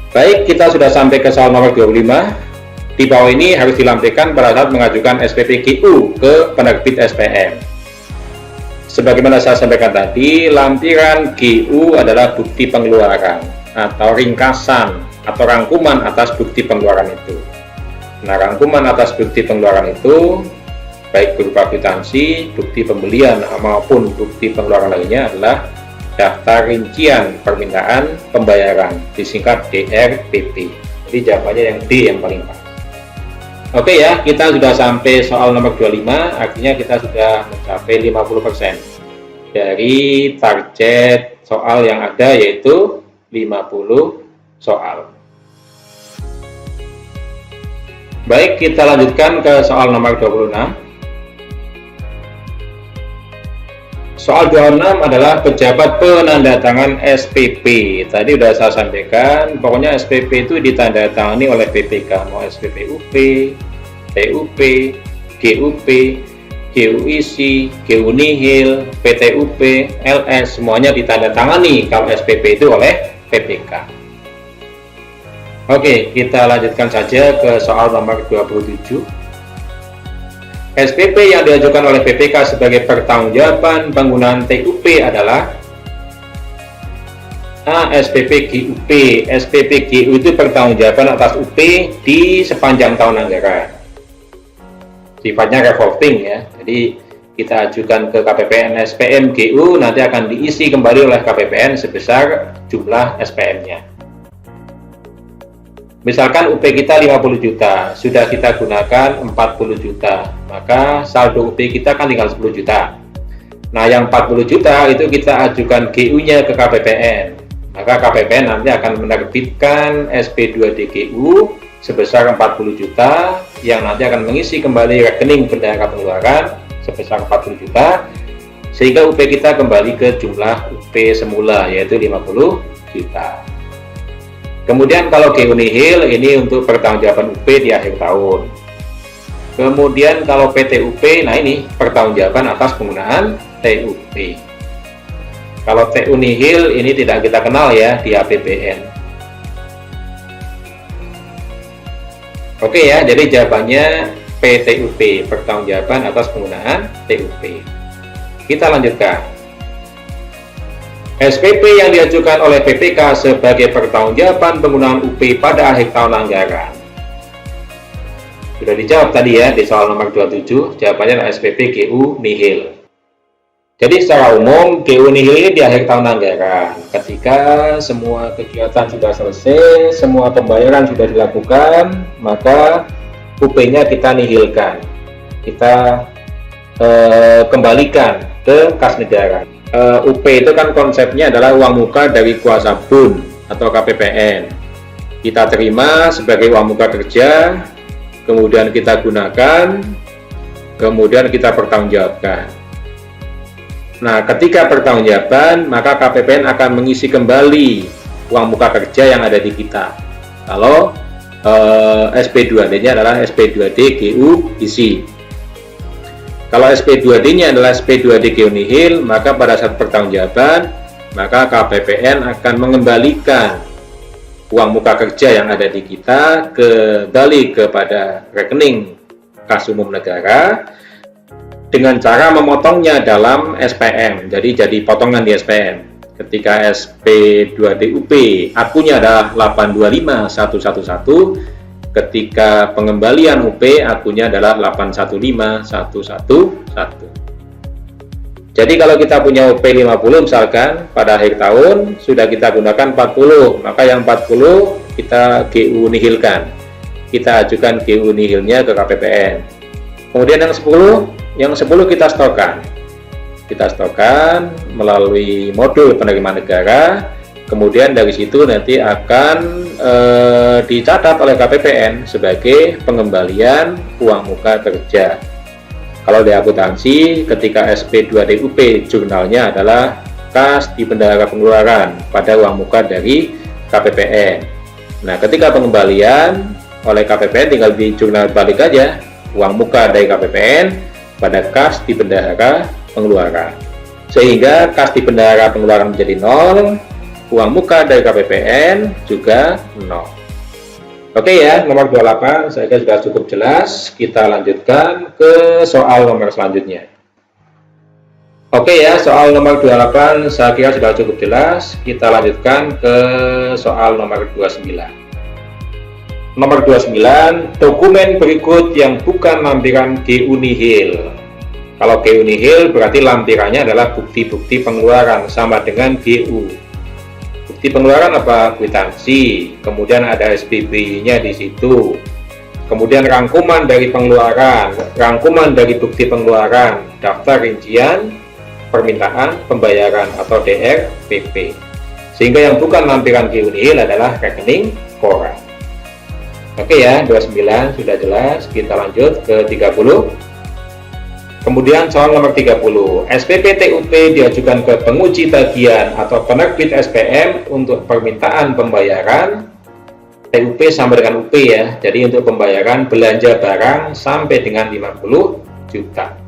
Baik, kita sudah sampai ke soal nomor 25. Di bawah ini harus dilampirkan pada saat mengajukan SPP GU ke penerbit SPM. Sebagaimana saya sampaikan tadi, lampiran GU adalah bukti pengeluaran atau ringkasan atau rangkuman atas bukti pengeluaran itu. Nah, rangkuman atas bukti pengeluaran itu baik berupa kwitansi, bukti pembelian maupun bukti pengeluaran lainnya adalah daftar rincian permintaan pembayaran, disingkat DRPP. Jadi jawabannya yang D yang paling pas. Oke ya, kita sudah sampai soal nomor 25, artinya kita sudah mencapai 50% dari target soal yang ada, yaitu 50 soal. Baik, kita lanjutkan ke soal nomor 26. Soal 26 adalah pejabat penandatangan SPP. Tadi sudah saya sampaikan, pokoknya SPP itu ditandatangani oleh BPK, mau SPP UP, TUP, GUP, GUIC, GU Nihil, PTUP, LS, semuanya ditandatangani kalau SPP itu oleh BPK. Oke, kita lanjutkan saja ke soal nomor 27. SPP yang diajukan oleh BPK sebagai pertanggungjawaban penggunaan TUP adalah A. SPP GUP. SPP GU itu pertanggungjawaban atas UP di sepanjang tahun anggaran. Sifatnya revolving ya. Jadi kita ajukan ke KPPN SPM GU, nanti akan diisi kembali oleh KPPN sebesar jumlah SPM-nya. Misalkan UP kita 50 juta, sudah kita gunakan 40 juta, maka saldo UP kita kan tinggal 10 juta. Nah, yang 40 juta itu kita ajukan GU-nya ke KPPN. Maka KPPN nanti akan menerbitkan SP2DGU sebesar 40 juta, yang nanti akan mengisi kembali rekening bendahara pengeluaran sebesar 40 juta, sehingga UP kita kembali ke jumlah UP semula, yaitu 50 juta. Kemudian kalau GU Nihil ini untuk pertanggungjawaban UP di akhir tahun. Kemudian kalau PTUP, nah ini pertanggungjawaban atas penggunaan TUP. Kalau TU Nihil ini tidak kita kenal ya di APBN. Oke ya, jadi jawabannya PTUP, pertanggungjawaban atas penggunaan TUP. Kita lanjutkan. SPP yang diajukan oleh BPK sebagai pertanggungjawaban penggunaan UP pada akhir tahun anggaran. Sudah dijawab tadi ya di soal nomor 27, jawabannya adalah SPP GU Nihil. Jadi secara umum GU Nihil ini di akhir tahun anggaran, ketika semua kegiatan sudah selesai, semua pembayaran sudah dilakukan, maka UP-nya kita nihilkan, kita kembalikan ke kas negara. UP itu kan konsepnya adalah uang muka dari kuasa BUN atau KPPN. Kita terima sebagai uang muka kerja, kemudian kita gunakan, kemudian kita pertanggungjawabkan. Nah, ketika pertanggungjawaban, maka KPPN akan mengisi kembali uang muka kerja yang ada di kita. Kalau SP2D-nya adalah SP2D GU isi. Kalau SP2D-nya adalah SP2D GU nihil, maka pada saat pertanggungjawaban, maka KPPN akan mengembalikan uang muka kerja yang ada di kita kembali kepada rekening kas umum negara dengan cara memotongnya dalam SPM. Jadi potongan di SPM. Ketika SP2DUP akunnya adalah 825111, ketika pengembalian UP akunnya adalah 815111. Jadi kalau kita punya UP 50 misalkan pada akhir tahun sudah kita gunakan 40, maka yang 40 kita GU nihilkan. Kita ajukan GU nihilnya ke KPPN. Kemudian yang 10 kita setorkan. Kita setorkan melalui modul penerimaan negara. Kemudian dari situ nanti akan dicatat oleh KPPN sebagai pengembalian uang muka kerja. Kalau di akuntansi, ketika SP2DUP jurnalnya adalah kas di bendahara pengeluaran pada uang muka dari KPPN. Nah, ketika pengembalian oleh KPPN tinggal di jurnal balik aja uang muka dari KPPN pada kas di bendahara pengeluaran. Sehingga kas di bendahara pengeluaran menjadi 0, uang muka dari KPPN juga 0. Oke ya, nomor 28 saya kira sudah cukup jelas. Kita lanjutkan ke soal nomor selanjutnya. Oke ya, soal nomor 28 saya kira sudah cukup jelas. Kita lanjutkan ke soal nomor 29. Nomor 29, dokumen berikut yang bukan lampiran GU nihil. Kalau GU nihil berarti lampirannya adalah bukti-bukti pengeluaran sama dengan GU. Bukti pengeluaran apa? Kwitansi, kemudian ada SPB-nya di situ. Kemudian rangkuman dari pengeluaran, rangkuman dari bukti pengeluaran, daftar rincian, permintaan, pembayaran atau DRPP. Sehingga yang bukan lampiran GU nihil adalah rekening koran. Oke ya, 29 sudah jelas. Kita lanjut ke 30. Kemudian soal nomor 30, SPP TUP diajukan ke penguji tagihan atau penerbit SPM untuk permintaan pembayaran TUP sama dengan UP ya. Jadi untuk pembayaran belanja barang sampai dengan 50 juta.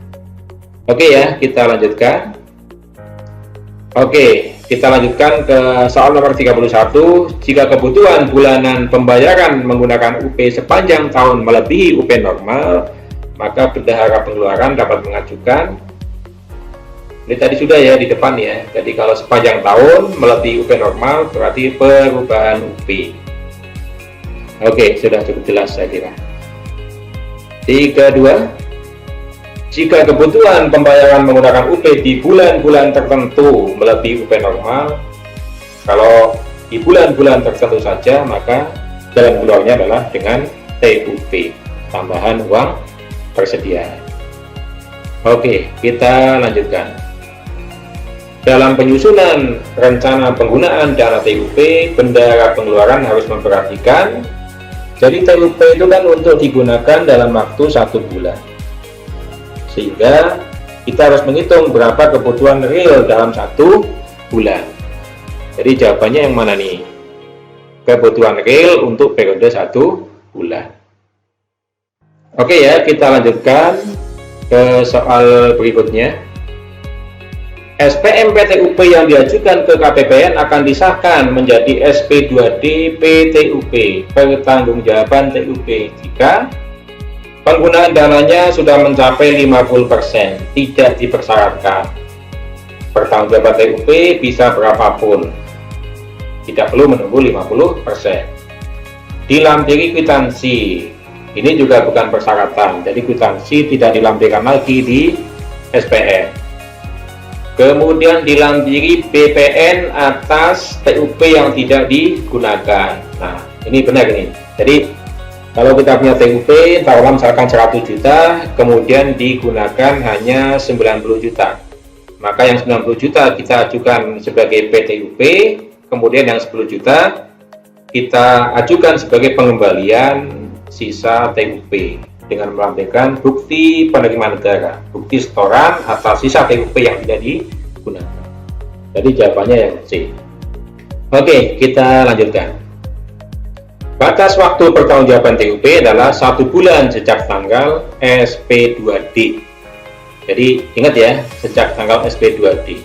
Oke ya, kita lanjutkan. Oke, kita lanjutkan ke soal nomor 31. Jika kebutuhan bulanan pembayaran menggunakan UP sepanjang tahun melebihi UP normal, maka bendahara pengeluaran dapat mengajukan, ini tadi sudah ya di depan ya, jadi kalau sepanjang tahun melebihi UP normal berarti perubahan UP. Oke, sudah cukup jelas saya kira. 32, jika kebutuhan pembayaran menggunakan UP di bulan-bulan tertentu melebihi UP normal, kalau di bulan-bulan tertentu saja maka jalan keluarnya adalah dengan TUP, tambahan uang persediaan. Oke, kita lanjutkan. Dalam penyusunan rencana penggunaan dana TUP, bendahara pengeluaran harus memperhatikan, jadi TUP itu kan untuk digunakan dalam waktu 1 bulan. Sehingga kita harus menghitung berapa kebutuhan real dalam 1 bulan. Jadi jawabannya yang mana nih? Kebutuhan real untuk periode 1 bulan. Oke ya, kita lanjutkan ke soal berikutnya. SPM PTUP yang diajukan ke KPPN akan disahkan menjadi SP2D PTUP, pertanggungjawaban TUP, jika penggunaan dananya sudah mencapai 50%, tidak dipersyaratkan. Pertanggungjawaban TUP bisa berapapun, tidak perlu menunggu 50%. Dilampiri kwitansi. Ini juga bukan persyaratan, jadi kwitansi tidak dilampirkan lagi di SPM. Kemudian dilampiri BPN atas TUP yang tidak digunakan. Nah, ini benar ini. Jadi kalau kita punya TUP, taruhlah misalkan 100 juta, kemudian digunakan hanya 90 juta. Maka yang 90 juta kita ajukan sebagai PTUP, kemudian yang 10 juta kita ajukan sebagai pengembalian sisa TUP dengan melampirkan bukti penerimaan negara, bukti setoran atas sisa TUP yang tidak digunakan. Jadi jawabannya yang C. Oke, kita lanjutkan. Batas waktu pertanggungjawaban TUP adalah 1 bulan sejak tanggal SP2D. Jadi ingat ya, sejak tanggal SP2D.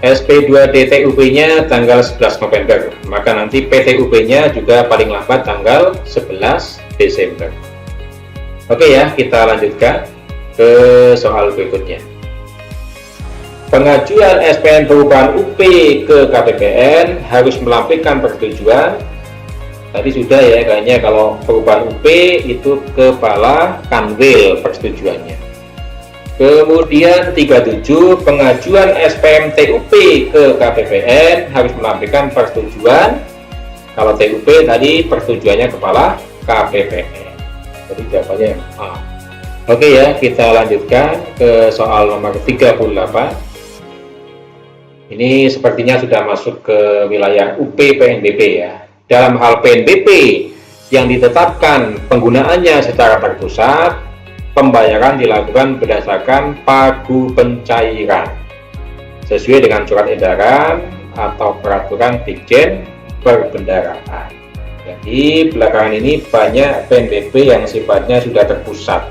SP2D TUP-nya tanggal 11 November, maka nanti PTUP-nya juga paling lambat tanggal 11 Desember. Oke ya, kita lanjutkan ke soal berikutnya. Pengajuan SPN perubahan UP ke KPPN harus melampirkan persetujuan. Tadi sudah ya, kayaknya kalau perubahan UP itu kepala kanwil persetujuannya. Kemudian 37, pengajuan SPM TUP ke KPPN harus melampirkan persetujuan. Kalau TUP tadi persetujuannya kepala KPPN. Jadi jawabannya A. Oke ya, kita lanjutkan ke soal nomor 38. Ini sepertinya sudah masuk ke wilayah UP PNBP ya. Dalam hal PNBP yang ditetapkan penggunaannya secara terpusat, pembayaran dilakukan berdasarkan pagu pencairan sesuai dengan surat edaran atau peraturan Dirjen Perbendaraan. Jadi belakangan ini banyak PNBP yang sifatnya sudah terpusat.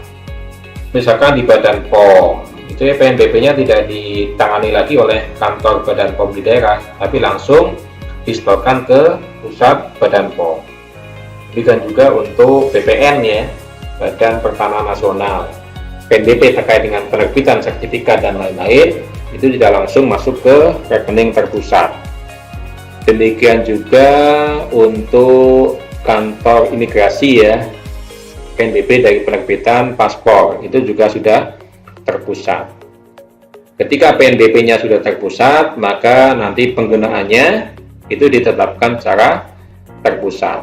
Misalkan di Badan POM, itu ya PNBP-nya tidak ditangani lagi oleh kantor Badan POM di daerah, tapi langsung disetorkan ke pusat Badan POM. Demikian juga untuk BPN ya, Badan Pertanahan Nasional. PNBP terkait dengan penerbitan sertifikat dan lain-lain itu tidak langsung masuk ke rekening terpusat. Demikian juga untuk kantor imigrasi ya, PNBP dari penerbitan paspor itu juga sudah terpusat. Ketika PNBP-nya sudah terpusat, maka nanti penggunaannya itu ditetapkan secara terpusat.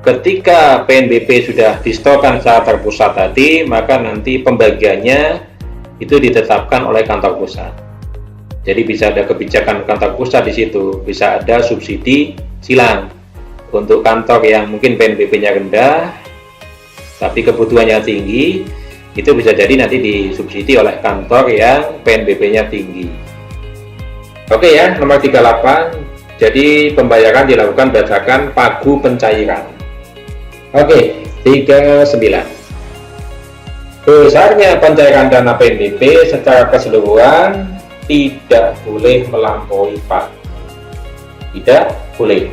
Ketika PNBP sudah disetorkan secara terpusat tadi, maka nanti pembagiannya itu ditetapkan oleh kantor pusat. Jadi bisa ada kebijakan kantor pusat di situ, bisa ada subsidi silang untuk kantor yang mungkin PNBP-nya rendah, tapi kebutuhannya tinggi, itu bisa jadi nanti disubsidi oleh kantor yang PNBP-nya tinggi. Oke ya, nomor 38. Jadi pembayaran dilakukan berdasarkan pagu pencairan. Oke, 39. Besarnya pencairan dana PNBP secara keseluruhan tidak boleh melampaui pagu. Tidak boleh.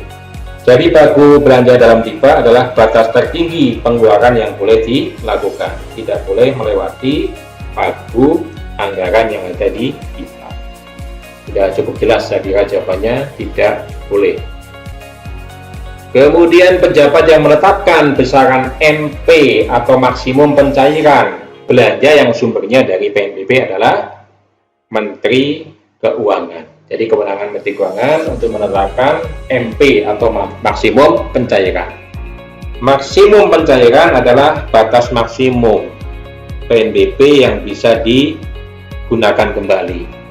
Jadi pagu belanja dalam tiba adalah batas tertinggi pengeluaran yang boleh dilakukan. Tidak boleh melewati pagu anggaran yang ada di tiba. Sudah cukup jelas saya kira jawabannya tidak boleh. Kemudian pejabat yang menetapkan besaran MP atau maksimum pencairan belanja yang sumbernya dari PNBP adalah Menteri Keuangan. Jadi kewenangan Menteri Keuangan untuk menetapkan MP atau maksimum pencairan. Maksimum pencairan adalah batas maksimum PNBP yang bisa digunakan kembali.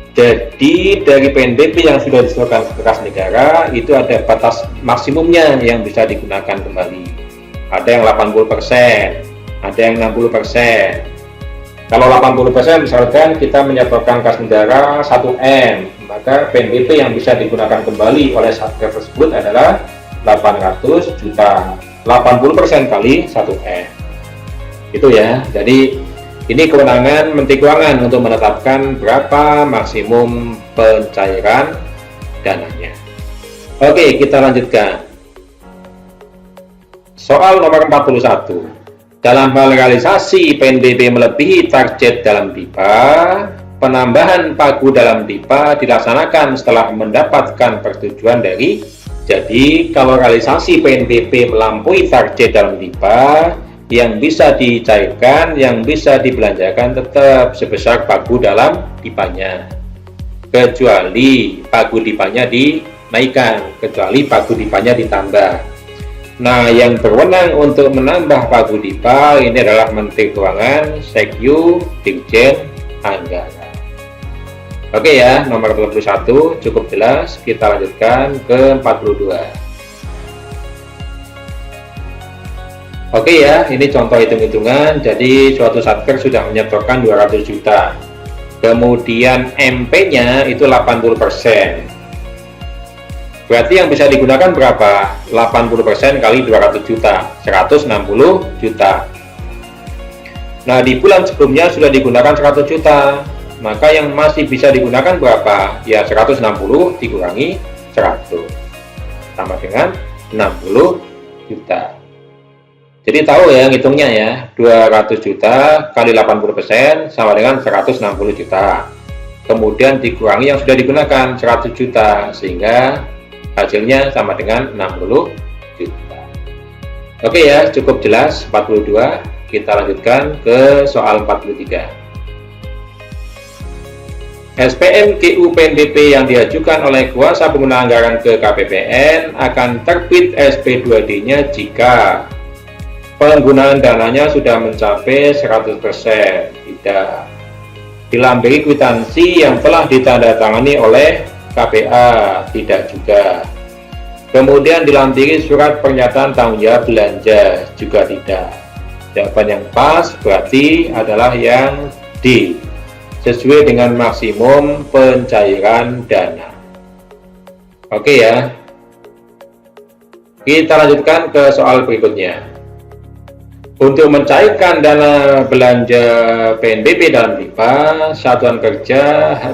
Jadi dari PNBP yang sudah disetorkan ke kas negara itu ada batas maksimumnya yang bisa digunakan kembali. Ada yang 80%, ada yang 60%. Kalau 80% misalkan kita menyetorkan kas negara 1M, maka PNBP yang bisa digunakan kembali oleh Satgas tersebut adalah 800 juta. 80% kali 1M. Itu ya. Jadi ini kewenangan Menteri Keuangan untuk menetapkan berapa maksimum pencairan dananya. Oke, kita lanjutkan. Soal nomor 41. Dalam hal realisasi PNBP melebihi target dalam DIPA, penambahan pagu dalam DIPA dilaksanakan setelah mendapatkan persetujuan dari. Jadi, kalau realisasi PNBP melampaui target dalam DIPA, yang bisa dicairkan, yang bisa dibelanjakan tetap sebesar pagu dalam DIPA-nya. Kecuali pagu DIPA-nya dinaikkan, kecuali pagu DIPA-nya ditambah. Nah, yang berwenang untuk menambah pagu DIPA ini adalah Menteri Keuangan, Sekyu, Dirjen Anggaran. Oke ya, nomor 41 cukup jelas. Kita lanjutkan ke 42. Oke ya, ini contoh hitung-hitungan. Jadi suatu satker sudah menyetorkan 200 juta. Kemudian MP-nya itu 80%. Berarti yang bisa digunakan berapa? 80% kali 200 juta, 160 juta. Nah, di bulan sebelumnya sudah digunakan 100 juta. Maka yang masih bisa digunakan berapa? Ya 160 dikurangi 100. Sama dengan 60 juta. Jadi tahu ya ngitungnya ya, 200 juta kali 80% sama dengan 160 juta. Kemudian dikurangi yang sudah digunakan 100 juta, sehingga hasilnya sama dengan 60 juta. Oke ya, cukup jelas 42. Kita lanjutkan ke soal 43. SPM GU PNBP yang diajukan oleh kuasa pengguna anggaran ke KPPN akan terbit SP2D-nya jika penggunaan dananya sudah mencapai 100%. Tidak. Dilampiri kwitansi yang telah ditandatangani oleh KPA. Tidak juga. Kemudian dilampiri surat pernyataan tanggung jawab belanja. Juga tidak. Jawaban yang pas berarti adalah yang D, sesuai dengan maksimum pencairan dana. Oke ya. Kita lanjutkan ke soal berikutnya. Untuk mencairkan dana belanja PNBP dalam DIPA, satuan kerja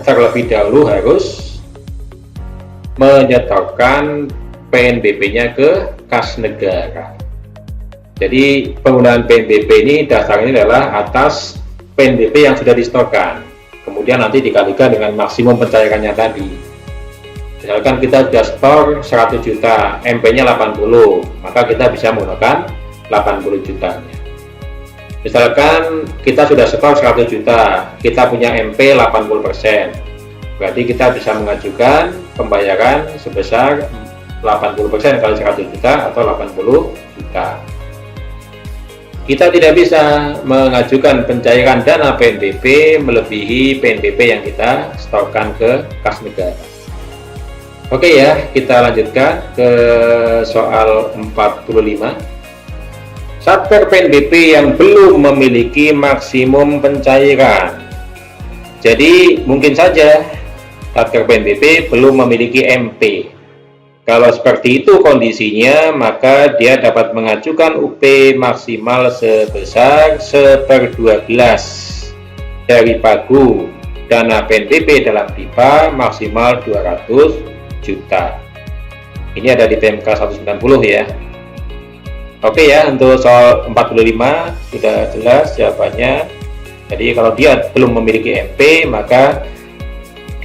terlebih dahulu harus menyetorkan PNBP-nya ke kas negara. Jadi penggunaan PNBP ini dasarnya adalah atas PNBP yang sudah disetorkan. Kemudian nanti dikalikan dengan maksimum pencairannya tadi. Misalkan kita sudah setor 100 juta, MP-nya 80, maka kita bisa menggunakan 80 jutanya. Misalkan kita sudah setor 100 juta, kita punya MP 80%, berarti kita bisa mengajukan pembayaran sebesar 80% kali 100 juta atau 80 juta. Kita tidak bisa mengajukan pencairan dana PNBP melebihi PNBP yang kita setorkan ke kas negara. Oke ya, kita lanjutkan ke soal 45. Satker PNBP yang belum memiliki maksimum pencairan. Jadi mungkin saja Satker PNBP belum memiliki MP. Kalau seperti itu kondisinya, maka dia dapat mengajukan UP maksimal sebesar 1/12 dari pagu dana PNBP dalam DIPA maksimal 200 juta. Ini ada di PMK 190 ya. Oke ya, untuk soal 45 sudah jelas jawabannya. Jadi kalau dia belum memiliki MP, maka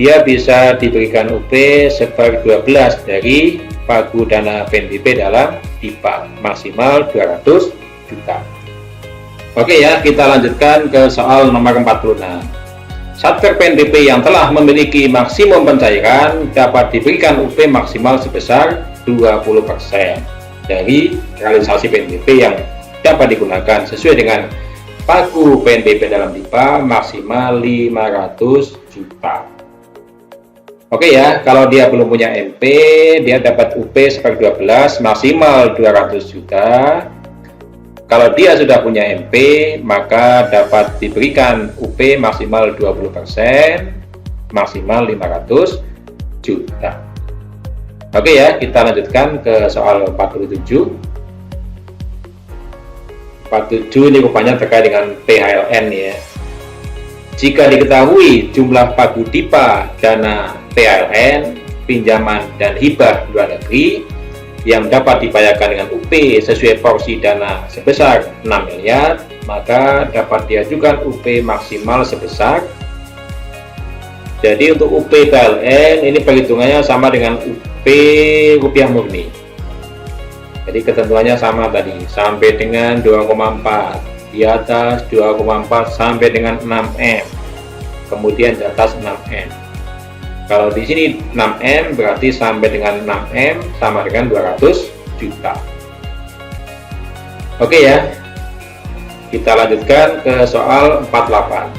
dia bisa diberikan UP 1/12 dari pagu dana PNBP dalam DIPA maksimal 200 juta. Oke ya, kita lanjutkan ke soal nomor 46. Satker PNBP yang telah memiliki maksimum pencairan dapat diberikan UP maksimal sebesar 20% dari realisasi PNBP yang dapat digunakan sesuai dengan pagu PNBP dalam DIPA maksimal 500 juta. Oke ya, kalau dia belum punya MP, dia dapat UP 1/12 maksimal 200 juta. Kalau dia sudah punya MP, maka dapat diberikan UP maksimal 20%, maksimal 500 juta. Oke ya, kita lanjutkan ke soal 47. 47 ini rupanya terkait dengan PHLN ya. Jika diketahui jumlah pagu DIPA, dana PHLN, pinjaman dan hibah luar negeri yang dapat dibayarkan dengan UP sesuai porsi dana sebesar 6 miliar, maka dapat diajukan UP maksimal sebesar. Jadi untuk UP PHLN ini perhitungannya sama dengan UP rupiah murni. Jadi ketentuannya sama tadi, sampai dengan 2,4, di atas 2,4 sampai dengan 6M, kemudian di atas 6M. Kalau di sini 6M berarti sampai dengan 6M sama dengan 200 juta. Oke ya, kita lanjutkan ke soal 48.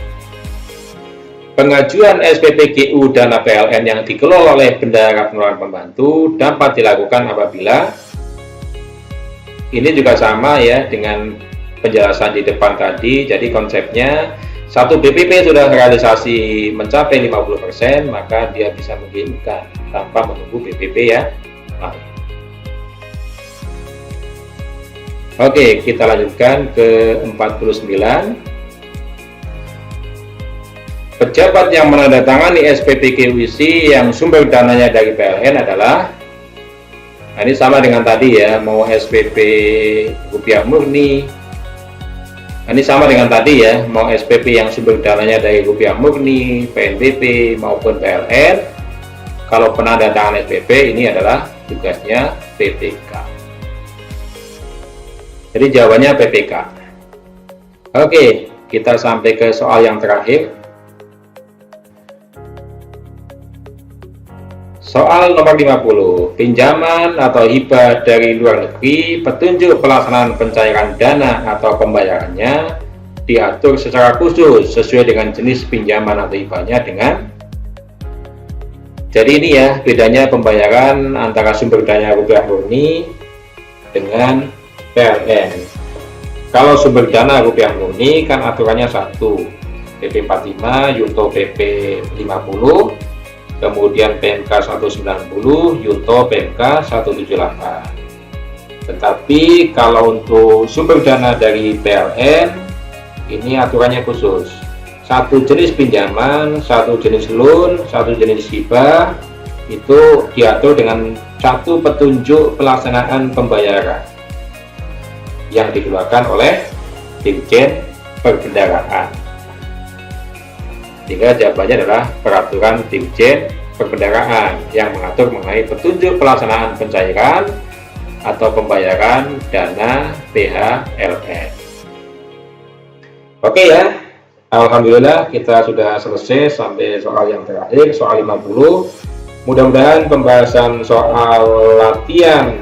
Pengajuan SPP GU dana PLN yang dikelola oleh Bendahara Pengelolaan Pembantu dapat dilakukan apabila, ini juga sama ya dengan penjelasan di depan tadi. Jadi konsepnya, satu BPP sudah realisasi mencapai 50%, maka dia bisa mengirimkan tanpa menunggu BPP ya lain. Oke, kita lanjutkan ke 49. Pejabat yang menandatangani SPP KUIC yang sumber dananya dari PLN adalah, nah ini sama dengan tadi ya, mau SPP rupiah murni. Nah, ini sama dengan tadi ya, mau SPP yang sumber dananya dari rupiah murni, PNBP maupun PLN. Kalau penandatangan SPP ini adalah tugasnya PPK. Jadi jawabannya PPK. Oke, kita sampai ke soal yang terakhir. Soal nomor 50. Pinjaman atau hibah dari luar negeri, petunjuk pelaksanaan pencairan dana atau pembayarannya diatur secara khusus sesuai dengan jenis pinjaman atau hibahnya dengan. Jadi ini ya bedanya pembayaran antara sumber dana rupiah murni dengan PLN. Kalau sumber dana rupiah murni kan aturannya satu, PP 45, Yunto PP 50, kemudian PMK 190, Yunto PMK 178. Tetapi kalau untuk sumber dana dari PLN, ini aturannya khusus. Satu jenis pinjaman, satu jenis loan, satu jenis hibah, itu diatur dengan satu petunjuk pelaksanaan pembayaran yang dikeluarkan oleh Dirjen Perbendaraan. Sehingga jawabannya adalah peraturan Dirjen Perbendaraan yang mengatur mengenai petunjuk pelaksanaan pencairan atau pembayaran dana PHLN. Oke ya, alhamdulillah kita sudah selesai sampai soal yang terakhir, soal 50. Mudah-mudahan pembahasan soal latihan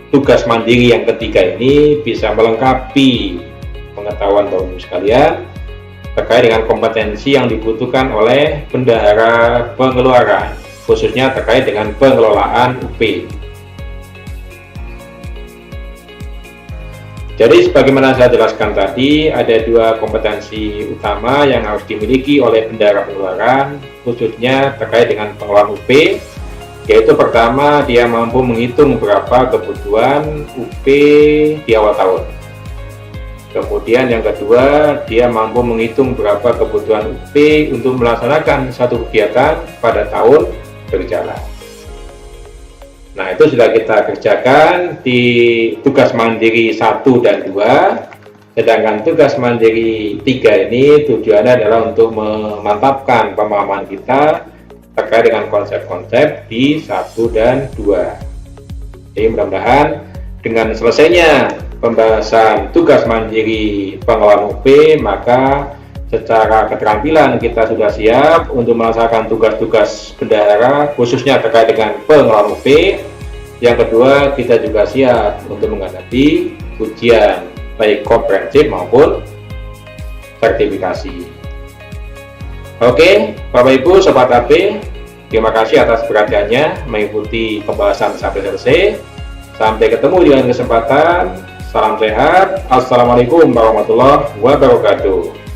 tugas mandiri yang ketiga ini bisa melengkapi pengetahuan Bapak Ibu sekalian terkait dengan kompetensi yang dibutuhkan oleh bendahara pengeluaran, khususnya terkait dengan pengelolaan UP. Jadi sebagaimana saya jelaskan tadi, ada dua kompetensi utama yang harus dimiliki oleh bendahara pengeluaran, khususnya terkait dengan pengelolaan UP. Yaitu pertama, dia mampu menghitung berapa kebutuhan UP di awal tahun. Kemudian yang kedua, dia mampu menghitung berapa kebutuhan UP untuk melaksanakan satu kegiatan pada tahun berjalan. Nah, itu sudah kita kerjakan di tugas mandiri 1 dan 2. Sedangkan tugas mandiri 3 ini tujuannya adalah untuk memantapkan pemahaman kita terkait dengan konsep-konsep di 1 dan 2. Jadi mudah-mudahan dengan selesainya pembahasan tugas mandiri pengelolaan UP, maka secara keterampilan kita sudah siap untuk melaksanakan tugas-tugas bendahara khususnya terkait dengan pengelolaan UP. Yang kedua, kita juga siap untuk menghadapi ujian baik komprehensif maupun sertifikasi. Oke, Bapak Ibu Sobat AP, terima kasih atas perhatiannya mengikuti pembahasan sampai selesai. Sampai ketemu di lain kesempatan. Salam sehat. Assalamualaikum warahmatullahi wabarakatuh.